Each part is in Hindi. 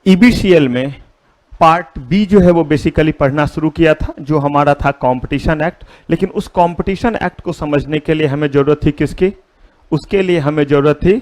ईबीसीएल में पार्ट बी जो है वो बेसिकली पढ़ना शुरू किया था, जो हमारा था कंपटीशन एक्ट। लेकिन उस कंपटीशन एक्ट को समझने के लिए हमें जरूरत थी किसकी? उसके लिए हमें जरूरत थी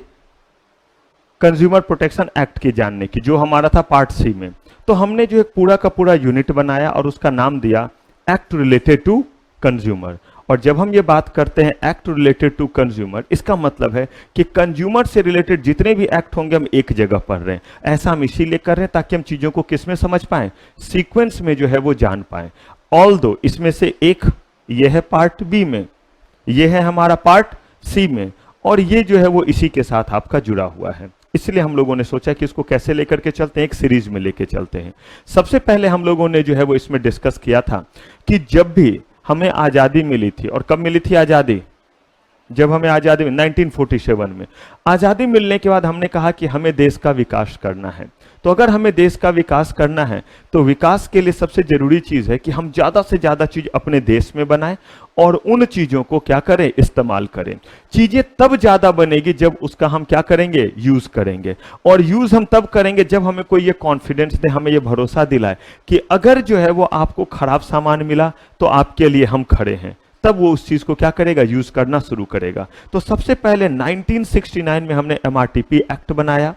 कंज्यूमर प्रोटेक्शन एक्ट की जानने की, जो हमारा था पार्ट सी में। तो हमने जो एक पूरा का पूरा यूनिट बनाया और उसका नाम दिया एक्ट रिलेटेड टू कंज्यूमर। और जब हम ये बात करते हैं एक्ट रिलेटेड टू कंज्यूमर, इसका मतलब है कि कंज्यूमर से रिलेटेड जितने भी एक्ट होंगे हम एक जगह पढ़ रहे हैं। ऐसा हम इसीलिए कर रहे हैं ताकि हम चीजों को किस में समझ पाएं, सीक्वेंस में जो है वो जान पाएं। ऑल्दो इसमें से एक ये है पार्ट बी में, ये है हमारा पार्ट सी में, और ये जो है वो इसी के साथ आपका जुड़ा हुआ है। इसलिए हम लोगों ने सोचा कि इसको कैसे लेकर के चलते हैं, एक सीरीज में लेके चलते हैं। सबसे पहले हम लोगों ने जो है वो इसमें डिस्कस किया था कि जब भी हमें आजादी मिली थी, और कब मिली थी आजादी? जब हमें आजादी 1947 में आजादी मिलने के बाद हमने कहा कि हमें देश का विकास करना है। तो अगर हमें देश का विकास करना है तो विकास के लिए सबसे जरूरी चीज है कि हम ज्यादा से ज्यादा चीज अपने देश में बनाएं और उन चीजों को क्या करें, इस्तेमाल करें। चीजें तब ज्यादा बनेगी जब उसका हम क्या करेंगे, यूज करेंगे। और यूज हम तब करेंगे जब हमें कोई ये कॉन्फिडेंस दे, हमें ये भरोसा दिलाए कि अगर जो है वो आपको खराब सामान मिला तो आपके लिए हम खड़े हैं, तब वो उस चीज को क्या करेगा, यूज करना शुरू करेगा। तो सबसे पहले 1969 में हमने एमआरटीपी एक्ट बनाया,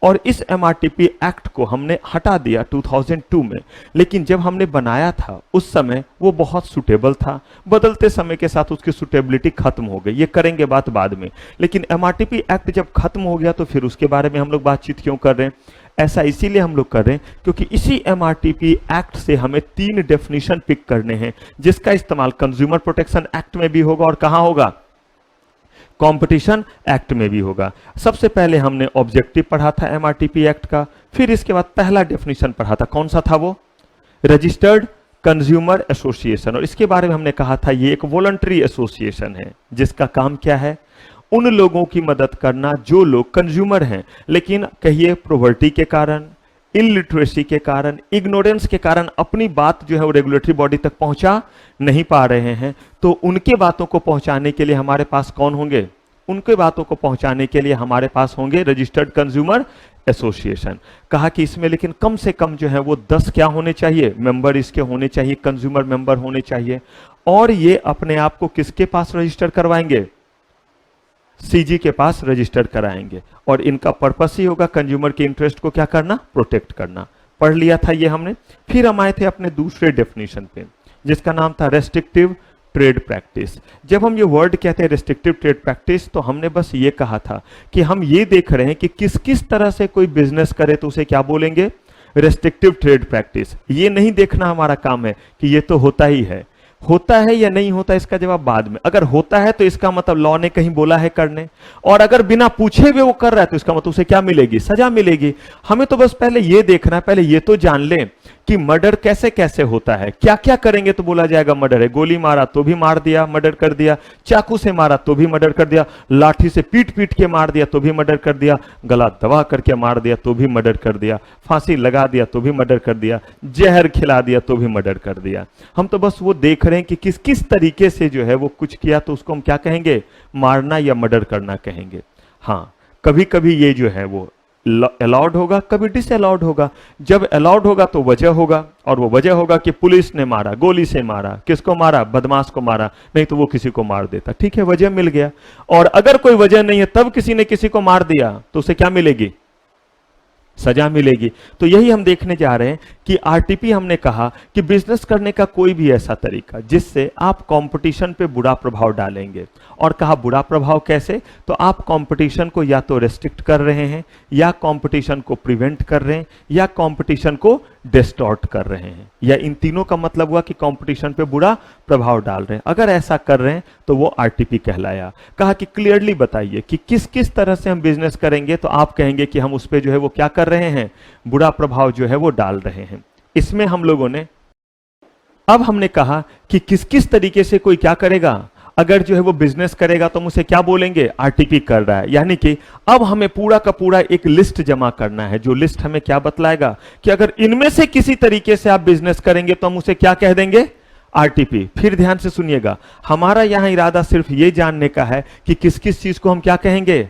और इस एमआरटीपी एक्ट को हमने हटा दिया 2002 में। लेकिन जब हमने बनाया था उस समय वो बहुत सुटेबल था, बदलते समय के साथ उसकी सुटेबिलिटी खत्म हो गई, ये करेंगे बात बाद में। लेकिन एमआरटीपी एक्ट जब खत्म हो गया तो फिर उसके बारे में हम लोग बातचीत क्यों कर रहे हैं? ऐसा इसीलिए हम लोग कर रहे हैं क्योंकि इसी एमआरटीपी एक्ट से हमें 3 डेफिनेशन पिक करने हैं, जिसका इस्तेमाल कंज्यूमर प्रोटेक्शन एक्ट में भी होगा और कहां होगा, कंपटीशन एक्ट में भी होगा। सबसे पहले हमने ऑब्जेक्टिव पढ़ा था एमआरटीपी एक्ट का, फिर इसके बाद पहला डेफिनेशन पढ़ा था, कौन सा था वो? Registered consumer association. और इसके बारे में हमने कहा था ये एक वॉलंटरी एसोसिएशन है, जिसका काम क्या है, उन लोगों की मदद करना जो लोग कंज्यूमर हैं लेकिन कहिए प्रॉपर्टी के कारण, इलिटरेसी के कारण, इग्नोरेंस के कारण अपनी बात जो है वो रेगुलेटरी बॉडी तक पहुंचा नहीं पा रहे हैं। तो उनके बातों को पहुंचाने के लिए हमारे पास कौन होंगे? उनके बातों को पहुंचाने के लिए हमारे पास होंगे रजिस्टर्ड कंज्यूमर एसोसिएशन। कहा कि इसमें लेकिन कम से कम जो है वो 10 क्या होने चाहिए, मेंबर इसके होने चाहिए, कंज्यूमर मेंबर होने चाहिए। और ये अपने आप को किसके पास रजिस्टर करवाएंगे? सीजी के पास रजिस्टर कराएंगे। और इनका पर्पस ही होगा कंज्यूमर के इंटरेस्ट को क्या करना, प्रोटेक्ट करना। पढ़ लिया था ये हमने। फिर हम आए थे अपने दूसरे डेफिनेशन पे, जिसका नाम था रेस्ट्रिक्टिव ट्रेड प्रैक्टिस। जब हम ये वर्ड कहते हैं रेस्ट्रिक्टिव ट्रेड प्रैक्टिस, तो हमने बस ये कहा था कि हम ये देख रहे हैं कि किस किस तरह से कोई बिजनेस करे तो उसे क्या बोलेंगे, रेस्ट्रिक्टिव ट्रेड प्रैक्टिस। ये नहीं देखना हमारा काम है कि ये तो होता ही है, होता है या नहीं होता इसका जवाब बाद में। अगर होता है तो इसका मतलब लॉ ने कहीं बोला है करने, और अगर बिना पूछे हुए वो कर रहा है तो इसका मतलब उसे क्या मिलेगी, सजा मिलेगी। हमें तो बस पहले ये देखना है, पहले ये तो जान लें कि मर्डर कैसे कैसे होता है, क्या क्या करेंगे तो बोला जाएगा मर्डर है। गोली मारा तो भी मार दिया, मर्डर कर दिया। चाकू से मारा तो भी मर्डर कर दिया। लाठी से पीट पीट के मार दिया तो भी मर्डर कर दिया। गला दबा करके मार दिया तो भी मर्डर कर दिया। फांसी लगा दिया तो भी मर्डर कर दिया। जहर खिला दिया तो भी मर्डर कर दिया। हम तो बस वो देख रहे हैं कि किस किस तरीके से जो है वो कुछ किया तो उसको हम क्या कहेंगे, मारना या मर्डर करना कहेंगे। हाँ, कभी कभी ये जो है वो अलाउड होगा, कभी डिसअलाउड होगा। जब अलाउड होगा तो वजह होगा, और वो वजह होगा कि पुलिस ने मारा, गोली से मारा। किसको मारा, बदमाश को मारा, नहीं तो वो किसी को मार देता। ठीक है, वजह मिल गया। और अगर कोई वजह नहीं है तब किसी ने किसी को मार दिया तो उसे क्या मिलेगी, सजा मिलेगी। तो यही हम देखने जा रहे हैं कि आरटीपी हमने कहा कि बिजनेस करने का कोई भी ऐसा तरीका जिससे आप कंपटीशन पे बुरा प्रभाव डालेंगे। और कहा बुरा प्रभाव कैसे, तो आप कंपटीशन को या तो रेस्ट्रिक्ट कर रहे हैं, या कंपटीशन को प्रिवेंट कर रहे हैं, या कंपटीशन को डिस्टॉर्ट कर रहे हैं, या इन तीनों का मतलब हुआ कि कंपटीशन पे बुरा प्रभाव डाल रहे हैं। अगर ऐसा कर रहे हैं तो वो आरटीपी कहलाया। कहा कि क्लियरली बताइए कि किस किस तरह से हम बिजनेस करेंगे तो आप कहेंगे कि हम उस पे जो है वो क्या कर रहे हैं, बुरा प्रभाव जो है वो डाल रहे हैं। इसमें हम लोगों ने अब हमने कहा कि किस किस तरीके से कोई क्या करेगा, अगर जो है वो बिजनेस करेगा तो हम उसे क्या बोलेंगे, आरटीपी कर रहा है। यानी कि अब हमें पूरा का पूरा एक लिस्ट जमा करना है, जो लिस्ट हमें क्या बतलाएगा कि अगर इनमें से किसी तरीके से आप बिजनेस करेंगे तो हम उसे क्या कह देंगे, आरटीपी। फिर ध्यान से सुनिएगा, हमारा यहां इरादा सिर्फ ये जानने का है कि किस किस चीज को हम क्या कहेंगे,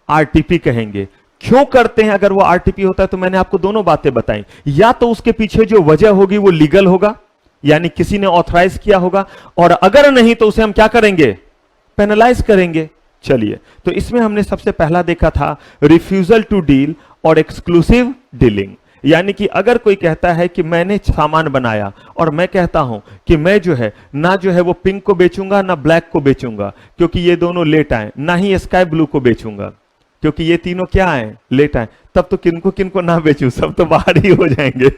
आरटीपी कहेंगे। क्यों करते हैं अगर वो आरटीपी होता है? तो मैंने आपको दोनों बातें बताई, या तो उसके पीछे जो वजह होगी वो लीगल होगा, यानी किसी ने ऑथराइज किया होगा, और अगर नहीं तो उसे हम क्या करेंगे? पेनलाइज करेंगे। चलिए, तो इसमें हमने सबसे पहला देखा था रिफ्यूजल टू डील और एक्सक्लूसिव डीलिंग। यानी कि अगर कोई कहता है कि मैंने सामान बनाया और मैं कहता हूं कि मैं जो है ना जो है वो पिंक को बेचूंगा ना ब्लैक को बेचूंगा क्योंकि ये दोनों लेट आए, ना ही स्काई ब्लू को बेचूंगा क्योंकि ये तीनों क्या आए? लेट आए, तब तो किनको किनको ना बेचूं, सब तो बाहर ही हो जाएंगे।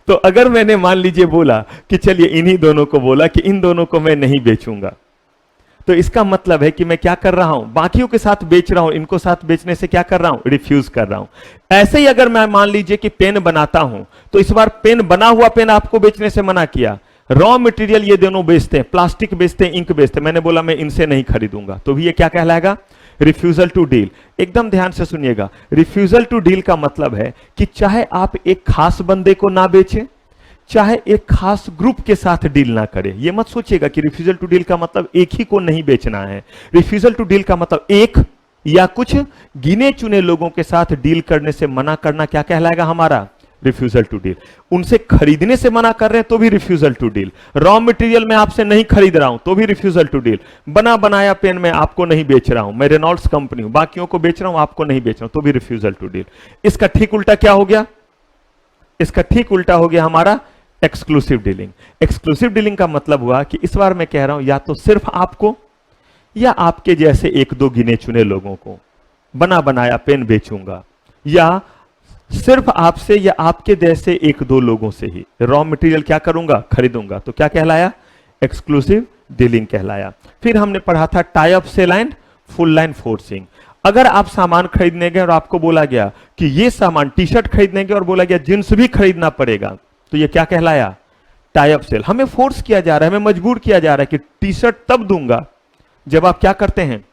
तो अगर मैंने मान लीजिए बोला कि चलिए इन्हीं दोनों को बोला कि इन दोनों को मैं नहीं बेचूंगा, तो इसका मतलब है कि मैं क्या कर रहा हूं? बाकियों के साथ बेच रहा हूं, इनको साथ बेचने से क्या कर रहा हूं? रिफ्यूज कर रहा हूं। ऐसे ही अगर मैं मान लीजिए कि पेन बनाता हूं, तो इस बार पेन बना हुआ पेन आपको बेचने से मना किया, रॉ मटेरियल ये दोनों बेचते हैं, प्लास्टिक बेचते हैं, इंक बेचते हैं, मैंने बोला मैं इनसे नहीं खरीदूंगा, तो भी ये क्या कहलाएगा? Refusal to deal. एकदम ध्यान से सुनिएगा, रिफ्यूजल टू डील का मतलब है कि चाहे आप एक खास बंदे को ना बेचें, चाहे एक खास ग्रुप के साथ डील ना करे। ये मत सोचिएगा कि रिफ्यूजल टू डील का मतलब एक ही को नहीं बेचना है। रिफ्यूजल टू डील का मतलब एक या कुछ गिने चुने लोगों के साथ डील करने से मना करना क्या कहलाएगा हमारा? Refusal to deal. उनसे खरीदने से मना कर रहे हैं तो भी refusal to deal. Raw material में आपसे नहीं खरीद रहा हूं तो भी रिफ्यूजल टू डील। बना बनाया पेन में आपको नहीं बेच रहा हूं, मैं रेनॉल्ड्स कंपनी हूं, बाकियों को बेच रहा हूं, आपको नहीं बेच रहा हूं, तो भी रिफ्यूजल टू डील। इसका ठीक उल्टा क्या हो गया? इसका ठीक उल्टा हो गया हमारा एक्सक्लूसिव डीलिंग। एक्सक्लूसिव डीलिंग का मतलब हुआ कि इस बार मैं कह रहा हूं या तो सिर्फ आपको या आपके जैसे एक दो गिने चुने लोगों को बना बनाया पेन बेचूंगा, या सिर्फ आपसे या आपके जैसे एक दो लोगों से ही रॉ मटेरियल क्या करूंगा? खरीदूंगा। तो क्या कहलाया? एक्सक्लूसिव डीलिंग कहलाया। फिर हमने पढ़ा था tie up sale and full line forcing. अगर आप सामान खरीदने गए और आपको बोला गया कि ये सामान टी शर्ट खरीदने गए और बोला गया जींस भी खरीदना पड़ेगा, तो ये क्या कहलाया? Tie up sale. हमें फोर्स किया जा रहा है, हमें मजबूर किया जा रहा है कि टी शर्ट तब दूंगा जब आप क्या करते हैं?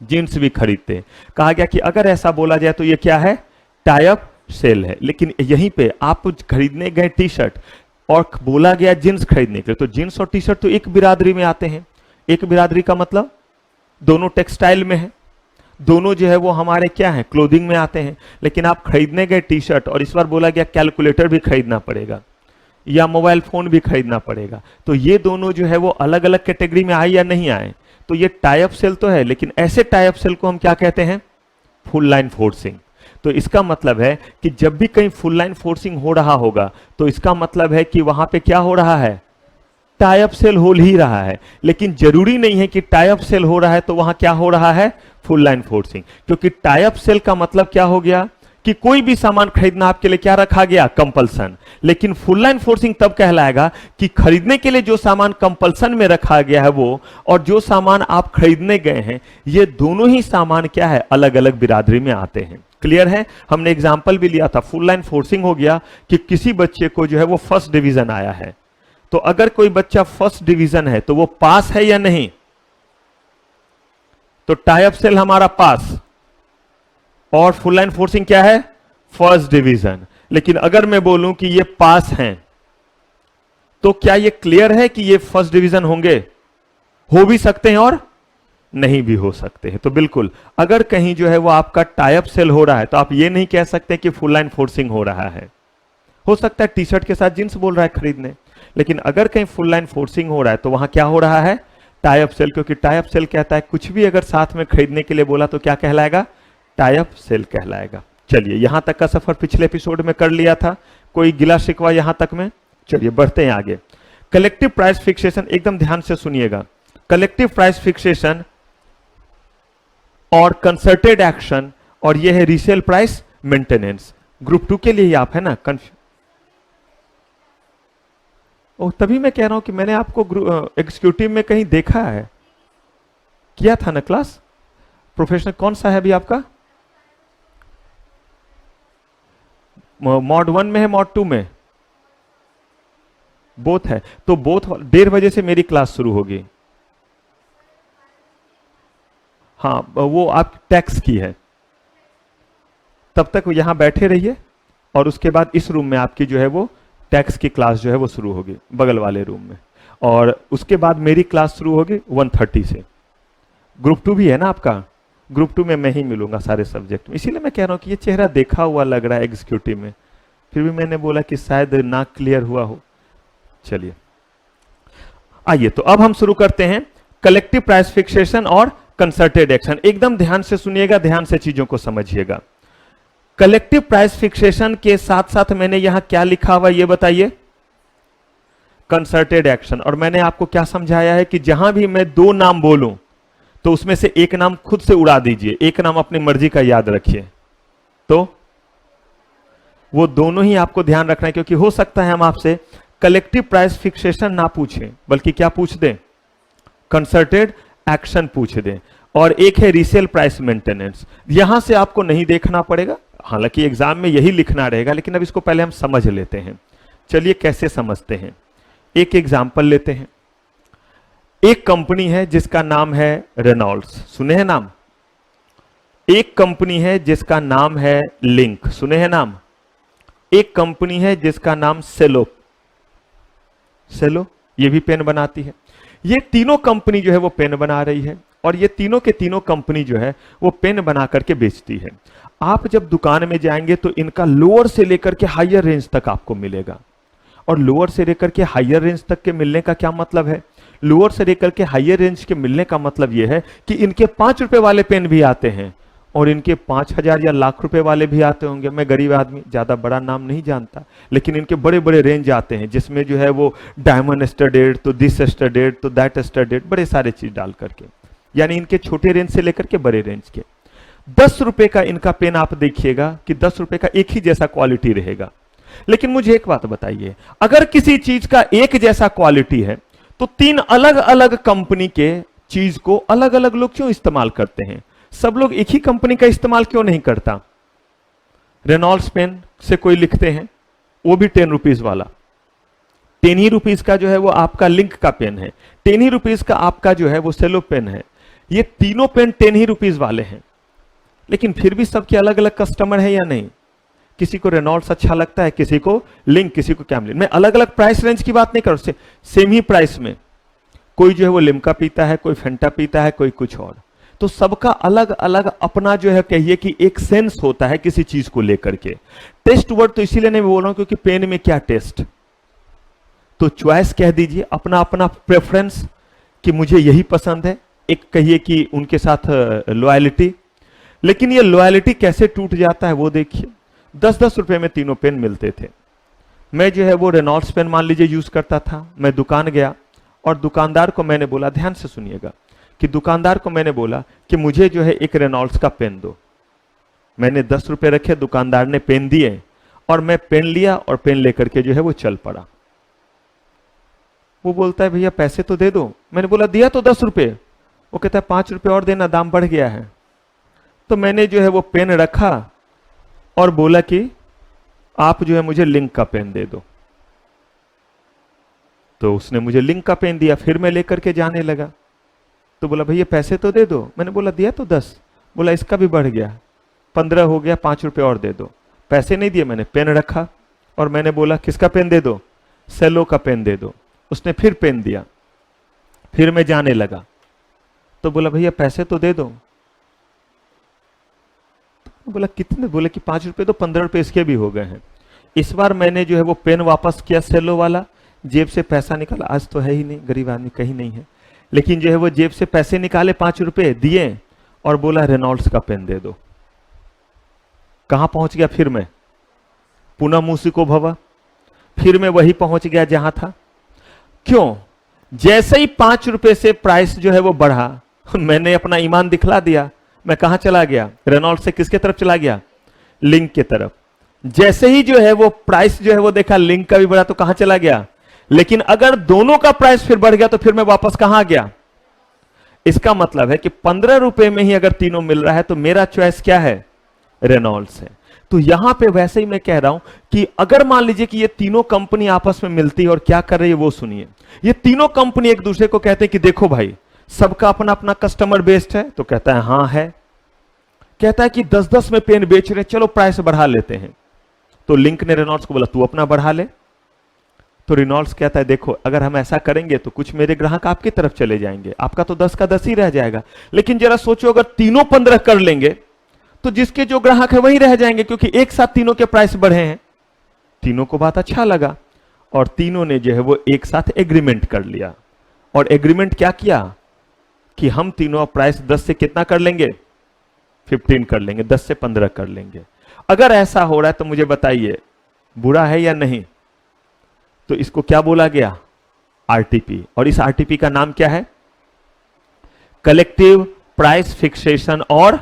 जींस भी खरीदते हैं। कहा गया कि अगर ऐसा बोला जाए तो ये क्या है? टाई अप सेल है। लेकिन यहीं पे आप खरीदने गए टी शर्ट और बोला गया जींस खरीदने के लिए, तो जींस और टी शर्ट तो एक बिरादरी में आते हैं। एक बिरादरी का मतलब दोनों टेक्सटाइल में है, दोनों जो है वो हमारे क्या है? क्लोथिंग में आते हैं। लेकिन आप खरीदने गए टी शर्ट और इस बार बोला गया कैलकुलेटर भी खरीदना पड़ेगा या मोबाइल फोन भी खरीदना पड़ेगा, तो ये दोनों जो है वो अलग अलग कैटेगरी में आए या नहीं आए? तो ये टाई अप सेल तो है, लेकिन ऐसे टाई अप सेल को हम क्या कहते हैं? Full line forcing. तो इसका मतलब है कि जब भी कहीं फुल लाइन फोर्सिंग हो रहा होगा तो इसका मतलब है कि वहां पे क्या हो रहा है? टाई अप सेल हो ही रहा है। लेकिन जरूरी नहीं है कि टाई अप सेल हो रहा है तो वहां क्या हो रहा है? Full line forcing. क्योंकि टाई अप सेल का मतलब क्या हो गया कि कोई भी सामान खरीदना आपके लिए क्या रखा गया? कंपल्सन। लेकिन फुल लाइन फोर्सिंग तब कहलाएगा कि खरीदने के लिए जो सामान कंपल्सन में रखा गया है वो, और जो सामान आप खरीदने गए हैं, ये दोनों ही सामान क्या है? अलग अलग बिरादरी में आते हैं। क्लियर है? हमने एग्जाम्पल भी लिया था। फुल लाइन फोर्सिंग हो गया कि किसी बच्चे को जो है वो फर्स्ट डिवीजन आया है, तो अगर कोई बच्चा फर्स्ट डिवीजन है तो वो पास है या नहीं? तो टाई अप सेल हमारा पास, और फुल लाइन फोर्सिंग क्या है? First division. लेकिन अगर मैं बोलूं कि ये पास हैं, तो क्या ये क्लियर है कि ये फर्स्ट डिवीजन होंगे? हो भी सकते हैं और नहीं भी हो सकते हैं। तो बिल्कुल, अगर कहीं जो है वो आपका टाई अप सेल हो रहा है तो आप ये नहीं कह सकते कि फुल लाइन फोर्सिंग हो रहा है। हो सकता है टी शर्ट के साथ जींस बोल रहा है खरीदने, लेकिन अगर कहीं फुल लाइन फोर्सिंग हो रहा है तो वहां क्या हो रहा है? Tie up sale. क्योंकि टाई अप सेल कहता है कुछ भी अगर साथ में खरीदने के लिए बोला तो क्या कहलाएगा? टाई अप सेल कहलाएगा। चलिए, यहां तक का सफर पिछले एपिसोड में कर लिया था, कोई गिला शिकवा यहां तक में? चलिए बढ़ते हैं आगे। कलेक्टिव प्राइस फिक्सेशन, एकदम ध्यान से सुनिएगा। कलेक्टिव प्राइस फिक्सेशन और कंसर्टेड एक्शन, और यह है रीसेल प्राइस मेंटेनेंस। ग्रुप 2 के लिए ही आप है ना? तभी मैं कह रहा हूं कि मैंने आपको एग्जीक्यूटिव में कहीं देखा है, किया था ना क्लास। प्रोफेशनल कौन सा है अभी आपका? मॉड 1 में है, मॉड 2 में? बोथ है। तो बोथ 1:30 बजे से मेरी क्लास शुरू होगी। हाँ, वो आप टैक्स की है, तब तक यहां बैठे रहिए और उसके बाद इस रूम में आपकी जो है वो टैक्स की क्लास जो है वो शुरू होगी, बगल वाले रूम में। और उसके बाद मेरी क्लास शुरू होगी 1:30 से। ग्रुप 2 भी है ना आपका? ग्रुप 2 में मैं ही मिलूंगा सारे सब्जेक्ट में, इसीलिए मैं कह रहा हूं कि ये चेहरा देखा हुआ लग रहा है एग्जीक्यूटिव में, फिर भी मैंने बोला कि शायद ना क्लियर हुआ हो। चलिए आइए, तो अब हम शुरू करते हैं कलेक्टिव प्राइस फिक्सेशन और कंसर्टेड एक्शन। एकदम ध्यान से सुनिएगा, ध्यान से चीजों को समझिएगा। कलेक्टिव प्राइस फिक्सेशन के साथ साथ मैंने यहां क्या लिखा हुआ ये बताइए, कंसर्टेड एक्शन। और मैंने आपको क्या समझाया है कि जहां भी मैं दो नाम बोलूं तो उसमें से एक नाम खुद से उड़ा दीजिए, एक नाम अपनी मर्जी का याद रखिए। तो वो दोनों ही आपको ध्यान रखना है, क्योंकि हो सकता है हम आपसे कलेक्टिव प्राइस फिक्सेशन ना पूछें, बल्कि क्या पूछ दें, कंसर्टेड एक्शन पूछ दें। और एक है रीसेल प्राइस मेंटेनेंस, यहां से आपको नहीं देखना पड़ेगा, हालांकि एग्जाम में यही लिखना रहेगा, लेकिन अब इसको पहले हम समझ लेते हैं। चलिए कैसे समझते हैं, एक एग्जाम्पल लेते हैं। एक कंपनी है जिसका नाम है रेनॉल्ड्स, सुने हैं नाम। एक कंपनी है जिसका नाम है लिंक, सुने हैं नाम। एक कंपनी है जिसका नाम सेलो, सेलो ये भी पेन बनाती है। ये तीनों कंपनी जो है वो पेन बना रही है, और ये तीनों के तीनों कंपनी जो है वो पेन बना करके बेचती है। आप जब दुकान में जाएंगे तो इनका लोअर से लेकर के हायर रेंज तक आपको मिलेगा। और लोअर से लेकर के हायर रेंज तक के मिलने का क्या मतलब है, लोअर से लेकर के हायर रेंज के मिलने का मतलब यह है कि इनके 5 रुपए वाले पेन भी आते हैं, और इनके 5,000 या लाख रुपए वाले भी आते होंगे। मैं गरीब आदमी, ज्यादा बड़ा नाम नहीं जानता, लेकिन इनके बड़े बड़े रेंज आते हैं, जिसमें जो है वो डायमंड स्टडेड, तो दिस स्टडेड, तो दैट स्टडेड, बड़े सारे चीज डाल करके, यानी इनके छोटे रेंज से लेकर के बड़े रेंज के। 10 रुपए का इनका पेन आप देखिएगा कि 10 रुपए का एक ही जैसा क्वालिटी रहेगा। लेकिन मुझे एक बात बताइए, अगर किसी चीज का एक जैसा क्वालिटी है तो 3 अलग अलग कंपनी के चीज को अलग अलग लोग क्यों इस्तेमाल करते हैं? सब लोग एक ही कंपनी का इस्तेमाल क्यों नहीं करता? रेनॉल्ड्स पेन से कोई लिखते हैं, वो भी 10 रुपीज वाला, 10 ही रुपीज का जो है वो आपका लिंक का पेन है, 10 ही रुपीज का आपका जो है वो सेलो पेन है। ये तीनों पेन 10 ही रुपीज वाले हैं, लेकिन फिर भी सबके अलग अलग कस्टमर है या नहीं? किसी को रेनॉल्ड्स अच्छा लगता है, किसी को लिंक, किसी को कैमलिन। मैं अलग अलग प्राइस रेंज की बात नहीं कर रहा, सेम ही प्राइस में कोई जो है वो लिम्का पीता है, कोई फेंटा पीता है, कोई कुछ और। तो सबका अलग अलग अपना जो है कहिए कि एक सेंस होता है किसी चीज को लेकर के। टेस्ट वर्ड तो इसीलिए नहीं बोल रहा हूं क्योंकि पेन में क्या टेस्ट, तो चॉइस कह दीजिए, अपना अपना प्रेफरेंस कि मुझे यही पसंद है। एक कहिए कि उनके साथ लॉयलिटी। लेकिन ये लॉयलिटी कैसे टूट जाता है वो देखिए। 10-10 रुपए में तीनों पेन मिलते थे। मैं जो है वो रेनॉल्ड्स पेन मान लीजिए यूज करता था। मैं दुकान गया और दुकानदार को मैंने बोला, ध्यान से सुनिएगा, कि दुकानदार को मैंने बोला कि मुझे जो है एक रेनॉल्ड्स का पेन दो। मैंने 10 रुपए रखे, दुकानदार ने पेन दिए और मैं पेन लिया और पेन लेकर के जो है वो चल पड़ा। वो बोलता है भैया पैसे तो दे दो। मैंने बोला दिया तो 10 रुपए। वो कहता है 5 रुपए और देना, दाम बढ़ गया है। तो मैंने जो है वो पेन रखा और बोला कि आप जो है मुझे लिंक का पेन दे दो। तो उसने मुझे लिंक का पेन दिया। फिर मैं लेकर के जाने लगा तो बोला भैया पैसे तो दे दो। मैंने बोला दिया तो 10। बोला इसका भी बढ़ गया, 15 हो गया, 5 रुपए और दे दो। पैसे नहीं दिए, मैंने पेन रखा और मैंने बोला किसका पेन दे दो? सेलो का पेन दे दो। उसने फिर पेन दिया। फिर मैं जाने लगा तो बोला भैया पैसे तो दे दो। तो बोला कितने? बोले कि 5 रुपए, तो 15 रुपए इसके भी हो गए हैं। इस बार मैंने जो है वो पेन वापस किया सेलो वाला, जेब से पैसा निकाला। आज तो है ही नहीं, गरीब आदमी कहीं नहीं है, लेकिन जो है वो जेब से पैसे निकाले, 5 रुपए दिए और बोला रेनॉल्ड्स का पेन दे दो। कहां पहुंच गया फिर मैं? पुनः मूसिको भवा। फिर मैं वही पहुंच गया जहां था। क्यों? जैसे ही 5 रुपए से प्राइस जो है वो बढ़ा, मैंने अपना ईमान दिखला दिया। मैं कहां चला गया? रेनॉल्ड्स से किसके तरफ चला गया? लिंक के तरफ। जैसे ही जो है वो प्राइस जो है वो देखा लिंक का भी बढ़ा तो कहां चला गया? लेकिन अगर दोनों का प्राइस फिर बढ़ गया तो फिर मैं वापस कहां गया? इसका मतलब है कि 15 रुपए में ही अगर तीनों मिल रहा है तो मेरा चॉइस क्या है? रेनॉल्ड्स है। तो यहां पे वैसे ही मैं कह रहा हूं कि अगर मान लीजिए कि ये तीनों कंपनी आपस में मिलती है और क्या कर रही है वो सुनिए। ये तीनों कंपनी एक दूसरे को कहते हैं कि देखो भाई सबका अपना अपना कस्टमर बेस्ड है। तो कहता है हां है। कहता है कि 10-10 में पेन बेच रहे, चलो प्राइस बढ़ा लेते हैं। तो लिंक ने रेनॉल्ड्स को बोला तू अपना बढ़ा ले। तो रेनॉल्ड्स कहता है देखो अगर हम ऐसा करेंगे तो कुछ मेरे ग्राहक आपकी तरफ चले जाएंगे, आपका तो 10 का 10 ही रह जाएगा। लेकिन जरा सोचो अगर तीनों 15 कर लेंगे तो जिसके जो ग्राहक है वही रह जाएंगे, क्योंकि एक साथ तीनों के प्राइस बढ़े हैं। तीनों को बात अच्छा लगा और तीनों ने जो है वो एक साथ एग्रीमेंट कर लिया। और एग्रीमेंट क्या किया कि हम तीनों प्राइस 10 से कितना कर लेंगे, 15 कर लेंगे, 10 से 15 कर लेंगे। अगर ऐसा हो रहा है तो मुझे बताइए बुरा है या नहीं? तो इसको क्या बोला गया, आरटीपी। और इस आरटीपी का नाम क्या है, कलेक्टिव प्राइस फिक्सेशन और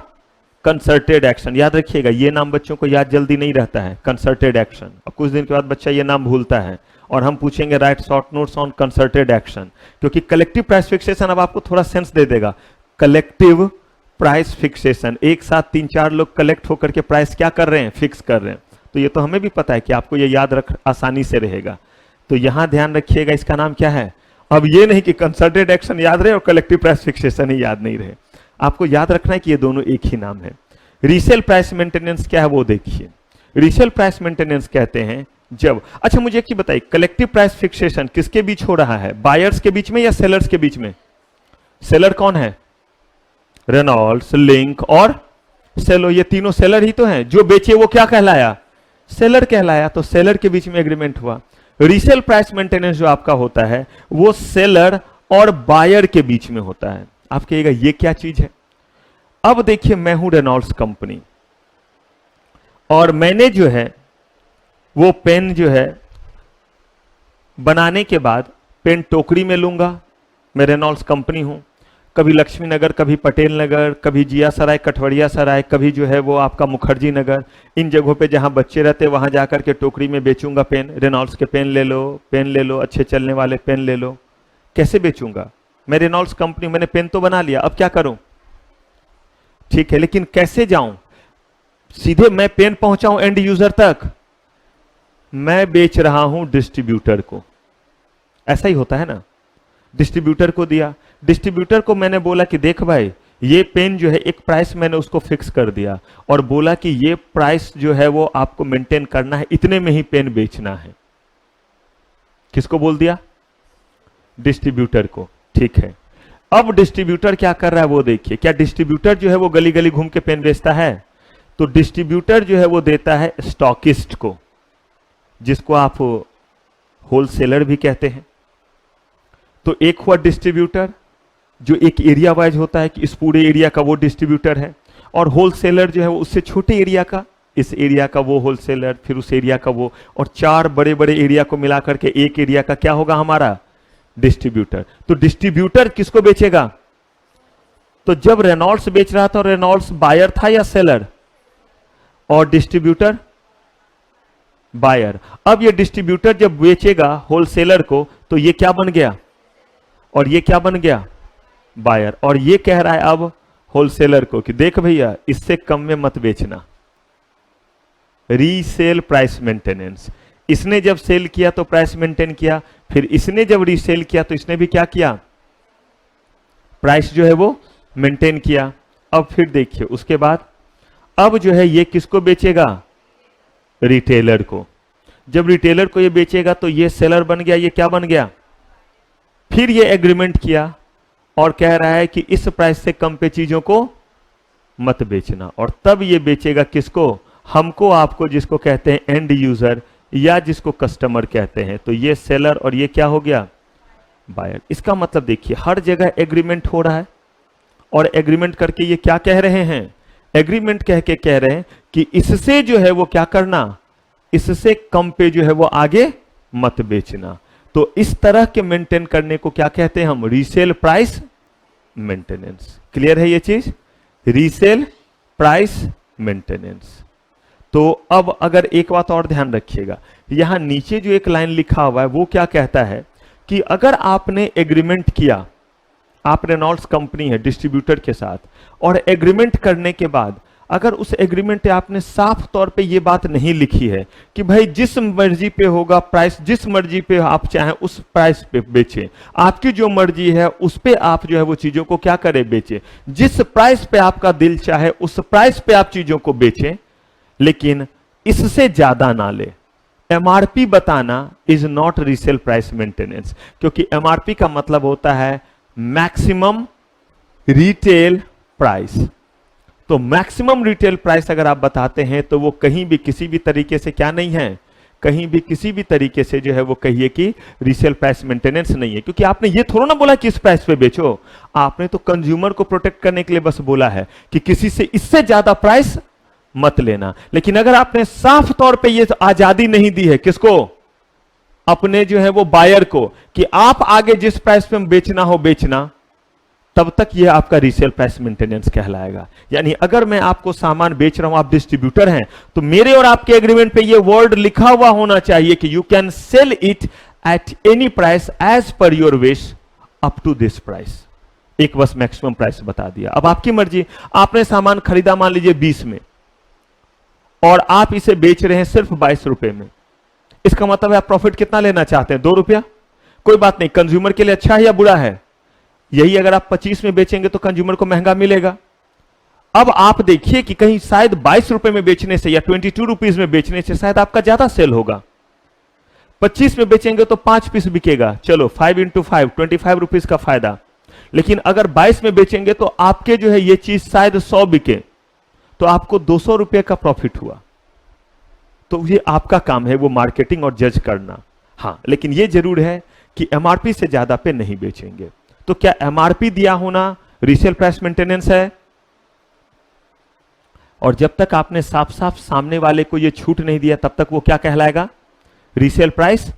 कंसर्टेड एक्शन। याद रखिएगा ये नाम बच्चों को याद जल्दी नहीं रहता है, कंसर्टेड एक्शन। और कुछ दिन के बाद बच्चा ये नाम भूलता है और हम पूछेंगे right short notes on concerted action, क्योंकि कलेक्टिव प्राइस फिक्सेशन अब आपको थोड़ा सेंस दे देगा। कलेक्टिव प्राइस फिक्सेशन, एक साथ 3-4 लोग कलेक्ट होकर के प्राइस क्या कर रहे हैं, फिक्स कर रहे हैं। तो ये तो हमें भी पता है कि आपको ये याद रख आसानी से रहेगा। तो यहां ध्यान रखिएगा इसका नाम क्या है। अब ये नहीं कि कंसर्टेड एक्शन याद रहे और कलेक्टिव प्राइस फिक्सेशन ही याद नहीं रहे, आपको याद रखना है कि ये दोनों एक ही नाम है। रीसेल प्राइस मेंटेनेंस क्या है वो देखिए। रीसेल प्राइस मेंटेनेंस कहते हैं जब, अच्छा मुझे एक चीज बताइए, कलेक्टिव प्राइस फिक्सेशन किसके बीच हो रहा है, बायर्स के बीच में या सेलर्स के बीच में? सेलर कौन है, रेनॉल्ड्स, लिंक और सेलो, ये तीनों सेलर ही तो हैं। जो बेचे वो क्या कहलाया, सेलर कहलाया। तो सेलर के बीच में एग्रीमेंट हुआ। रीसेल प्राइस मेंटेनेंस जो आपका होता है वो सेलर और बायर के बीच में होता है। आप कहिएगा ये क्या चीज है। अब देखिए मैं हूं रेनॉल्ड्स कंपनी और मैंने जो है वो पेन जो है बनाने के बाद पेन टोकरी में लूंगा। मैं रेनॉल्ड्स कंपनी हूं, कभी लक्ष्मी नगर, कभी पटेल नगर, कभी जिया सराय, कठवड़िया सराय, कभी जो है वो आपका मुखर्जी नगर, इन जगहों पे जहां बच्चे रहते वहां जाकर के टोकरी में बेचूंगा पेन। रेनॉल्ड्स के पेन ले लो, पेन ले लो, अच्छे चलने वाले पेन ले लो। कैसे बेचूंगा, मैं रेनॉल्ड्स कंपनी, मैंने पेन तो बना लिया, अब क्या करूं, ठीक है, लेकिन कैसे जाऊं, सीधे मैं पेन पहुंचाऊं एंड यूजर तक? मैं बेच रहा हूं डिस्ट्रीब्यूटर को, ऐसा ही होता है ना। डिस्ट्रीब्यूटर को दिया, डिस्ट्रीब्यूटर को मैंने बोला कि देख भाई ये पेन जो है एक प्राइस मैंने उसको फिक्स कर दिया और बोला कि ये प्राइस जो है वो आपको मेंटेन करना है, इतने में ही पेन बेचना है। किसको बोल दिया, डिस्ट्रीब्यूटर को, ठीक है। अब डिस्ट्रीब्यूटर क्या कर रहा है वो देखिए। क्या डिस्ट्रीब्यूटर जो है वो गली गली घूम के पेन बेचता है? तो डिस्ट्रीब्यूटर जो है वो देता है स्टॉकिस्ट को, जिसको आप होलसेलर भी कहते हैं। तो एक हुआ डिस्ट्रीब्यूटर जो एक एरिया वाइज होता है कि इस पूरे एरिया का वो डिस्ट्रीब्यूटर है, और होलसेलर जो है वो उससे छोटे एरिया का, इस एरिया का वो होलसेलर, फिर उस एरिया का वो, और 4 बड़े बड़े एरिया को मिलाकर के एक एरिया का क्या होगा हमारा, डिस्ट्रीब्यूटर। तो डिस्ट्रीब्यूटर किसको बेचेगा? तो जब रेनॉल्ड्स बेच रहा था रेनॉल्ड्स बायर था या सेलर, और डिस्ट्रीब्यूटर बायर। अब ये डिस्ट्रीब्यूटर जब बेचेगा होलसेलर को तो ये क्या बन गया, और ये क्या बन गया, बायर। और ये कह रहा है अब होलसेलर को कि देख भैया इससे कम में मत बेचना। रीसेल प्राइस मेंटेनेंस, इसने जब सेल किया तो प्राइस मेंटेन किया, फिर इसने जब रीसेल किया तो इसने भी क्या किया, प्राइस जो है वो मेंटेन किया। अब फिर देखिए उसके बाद अब जो है ये किसको बेचेगा, रिटेलर को। जब रिटेलर को ये बेचेगा तो ये सेलर बन गया, ये क्या बन गया, फिर ये एग्रीमेंट किया और कह रहा है कि इस प्राइस से कम पे चीजों को मत बेचना। और तब ये बेचेगा किसको, हमको, आपको, जिसको कहते हैं एंड यूजर या जिसको कस्टमर कहते हैं। तो ये सेलर और ये क्या हो गया, बायर। इसका मतलब देखिए हर जगह एग्रीमेंट हो रहा है, और एग्रीमेंट करके ये क्या कह रहे हैं, एग्रीमेंट कह के कह रहे हैं कि इससे जो है वो क्या करना, इससे कम पे जो है वो आगे मत बेचना। तो इस तरह के मेंटेन करने को क्या कहते हैं हम, रीसेल प्राइस मेंटेनेंस। क्लियर है ये चीज, रीसेल प्राइस मेंटेनेंस। तो अब अगर एक बात और ध्यान रखिएगा, यहां नीचे जो एक लाइन लिखा हुआ है वो क्या कहता है कि अगर आपने एग्रीमेंट किया, आप रेनॉल्ड्स कंपनी है डिस्ट्रीब्यूटर के साथ, और एग्रीमेंट करने के बाद अगर उस एग्रीमेंट में आपने साफ तौर पे ये बात नहीं लिखी है कि भाई जिस मर्जी पे होगा प्राइस, जिस मर्जी पे आप चाहें उस प्राइस पे बेचें, आपकी जो मर्जी है उस पे आप जो है वो चीजों को क्या करें, बेचें, जिस प्राइस पे आपका दिल चाहे उस प्राइस पे आप चीजों को बेचें, लेकिन इससे ज्यादा ना ले। एमआरपी बताना is not resale price maintenance, क्योंकि एमआरपी का मतलब होता है मैक्सिमम रिटेल प्राइस। तो मैक्सिमम रिटेल प्राइस अगर आप बताते हैं तो वो कहीं भी किसी भी तरीके से क्या नहीं है, कहीं भी किसी भी तरीके से जो है वो कहिए कि रीसेल प्राइस मेंटेनेंस नहीं है, क्योंकि आपने ये थोड़ा ना बोला कि इस प्राइस पे बेचो, आपने तो कंज्यूमर को प्रोटेक्ट करने के लिए बस बोला है कि किसी से इससे ज्यादा प्राइस मत लेना। लेकिन अगर आपने साफ तौर पे ये आजादी नहीं दी है किसको, अपने जो है वो बायर को, कि आप आगे जिस प्राइस पे बेचना हो बेचना, तब तक ये आपका रीसेल प्राइस मेंटेनेंस कहलाएगा। यानी अगर मैं आपको सामान बेच रहा हूं, आप डिस्ट्रीब्यूटर हैं, तो मेरे और आपके एग्रीमेंट पे ये वर्ड लिखा हुआ होना चाहिए कि you can sell it at any price as per your wish up to this price. एक बस मैक्सिमम प्राइस बता दिया। अब आपकी मर्जी, आपने सामान खरीदा मान लीजिए 20 में और आप इसे बेच रहे हैं सिर्फ 22 रुपए में, इसका मतलब है आप प्रॉफिट कितना लेना चाहते हैं, 2 रुपया। कोई बात नहीं, कंज्यूमर के लिए अच्छा है या बुरा है, यही अगर आप 25 में बेचेंगे तो कंज्यूमर को महंगा मिलेगा। अब आप देखिए कि कहीं शायद 22 रुपए में बेचने से या 22 रुपीज में बेचने से शायद आपका ज्यादा सेल होगा। 25 में बेचेंगे तो 5 पीस बिकेगा, चलो 5 इंटू 5 25 रुपीज का फायदा। लेकिन अगर 22 में बेचेंगे तो आपके जो है ये चीज शायद 100 बिके, तो आपको 200 रुपए का प्रॉफिट हुआ। तो ये आपका काम है वो मार्केटिंग और जज करना। हाँ, लेकिन ये जरूर है कि एमआरपी से ज्यादा पे नहीं बेचेंगे। तो क्या एमआरपी दिया होना रीसेल प्राइस मेंटेनेंस है? और जब तक आपने साफ साफ सामने वाले को यह छूट नहीं दिया तब तक वो क्या कहलाएगा, रीसेल प्राइस।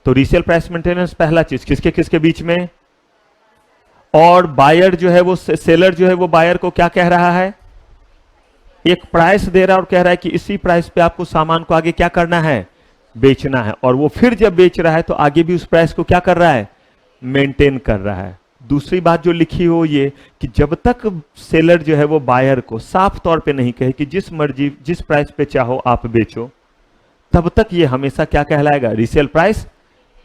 तो रीसेल प्राइस मेंटेनेंस पहला चीज किसके किसके बीच में, और बायर जो है वो सेलर जो है वो बायर को क्या कह रहा है, एक प्राइस दे रहा है और कह रहा है कि इसी प्राइस पे आपको सामान को आगे क्या करना है, बेचना है। और वो फिर जब बेच रहा है तो आगे भी उस प्राइस को क्या कर रहा है, मेंटेन कर रहा है। दूसरी बात जो लिखी हो ये कि जब तक सेलर जो है वो बायर को साफ तौर पे नहीं कहे कि जिस मर्जी जिस प्राइस पे चाहो आप बेचो, तब तक ये हमेशा क्या कहलाएगा, रीसेल प्राइस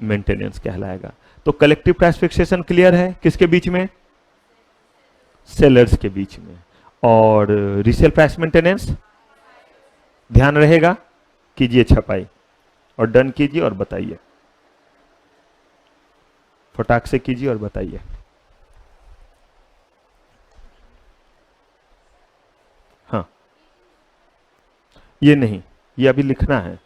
मेंटेनेंस कहलाएगा। तो कलेक्टिव प्राइस फिक्सेशन क्लियर है किसके बीच में, सेलर्स के बीच में। और रीसेल प्राइस मेंटेनेंस ध्यान रहेगा, कीजिए छपाई और डन कीजिए और बताइए, फटाक से कीजिए और बताइए। हाँ, ये नहीं, ये अभी लिखना है।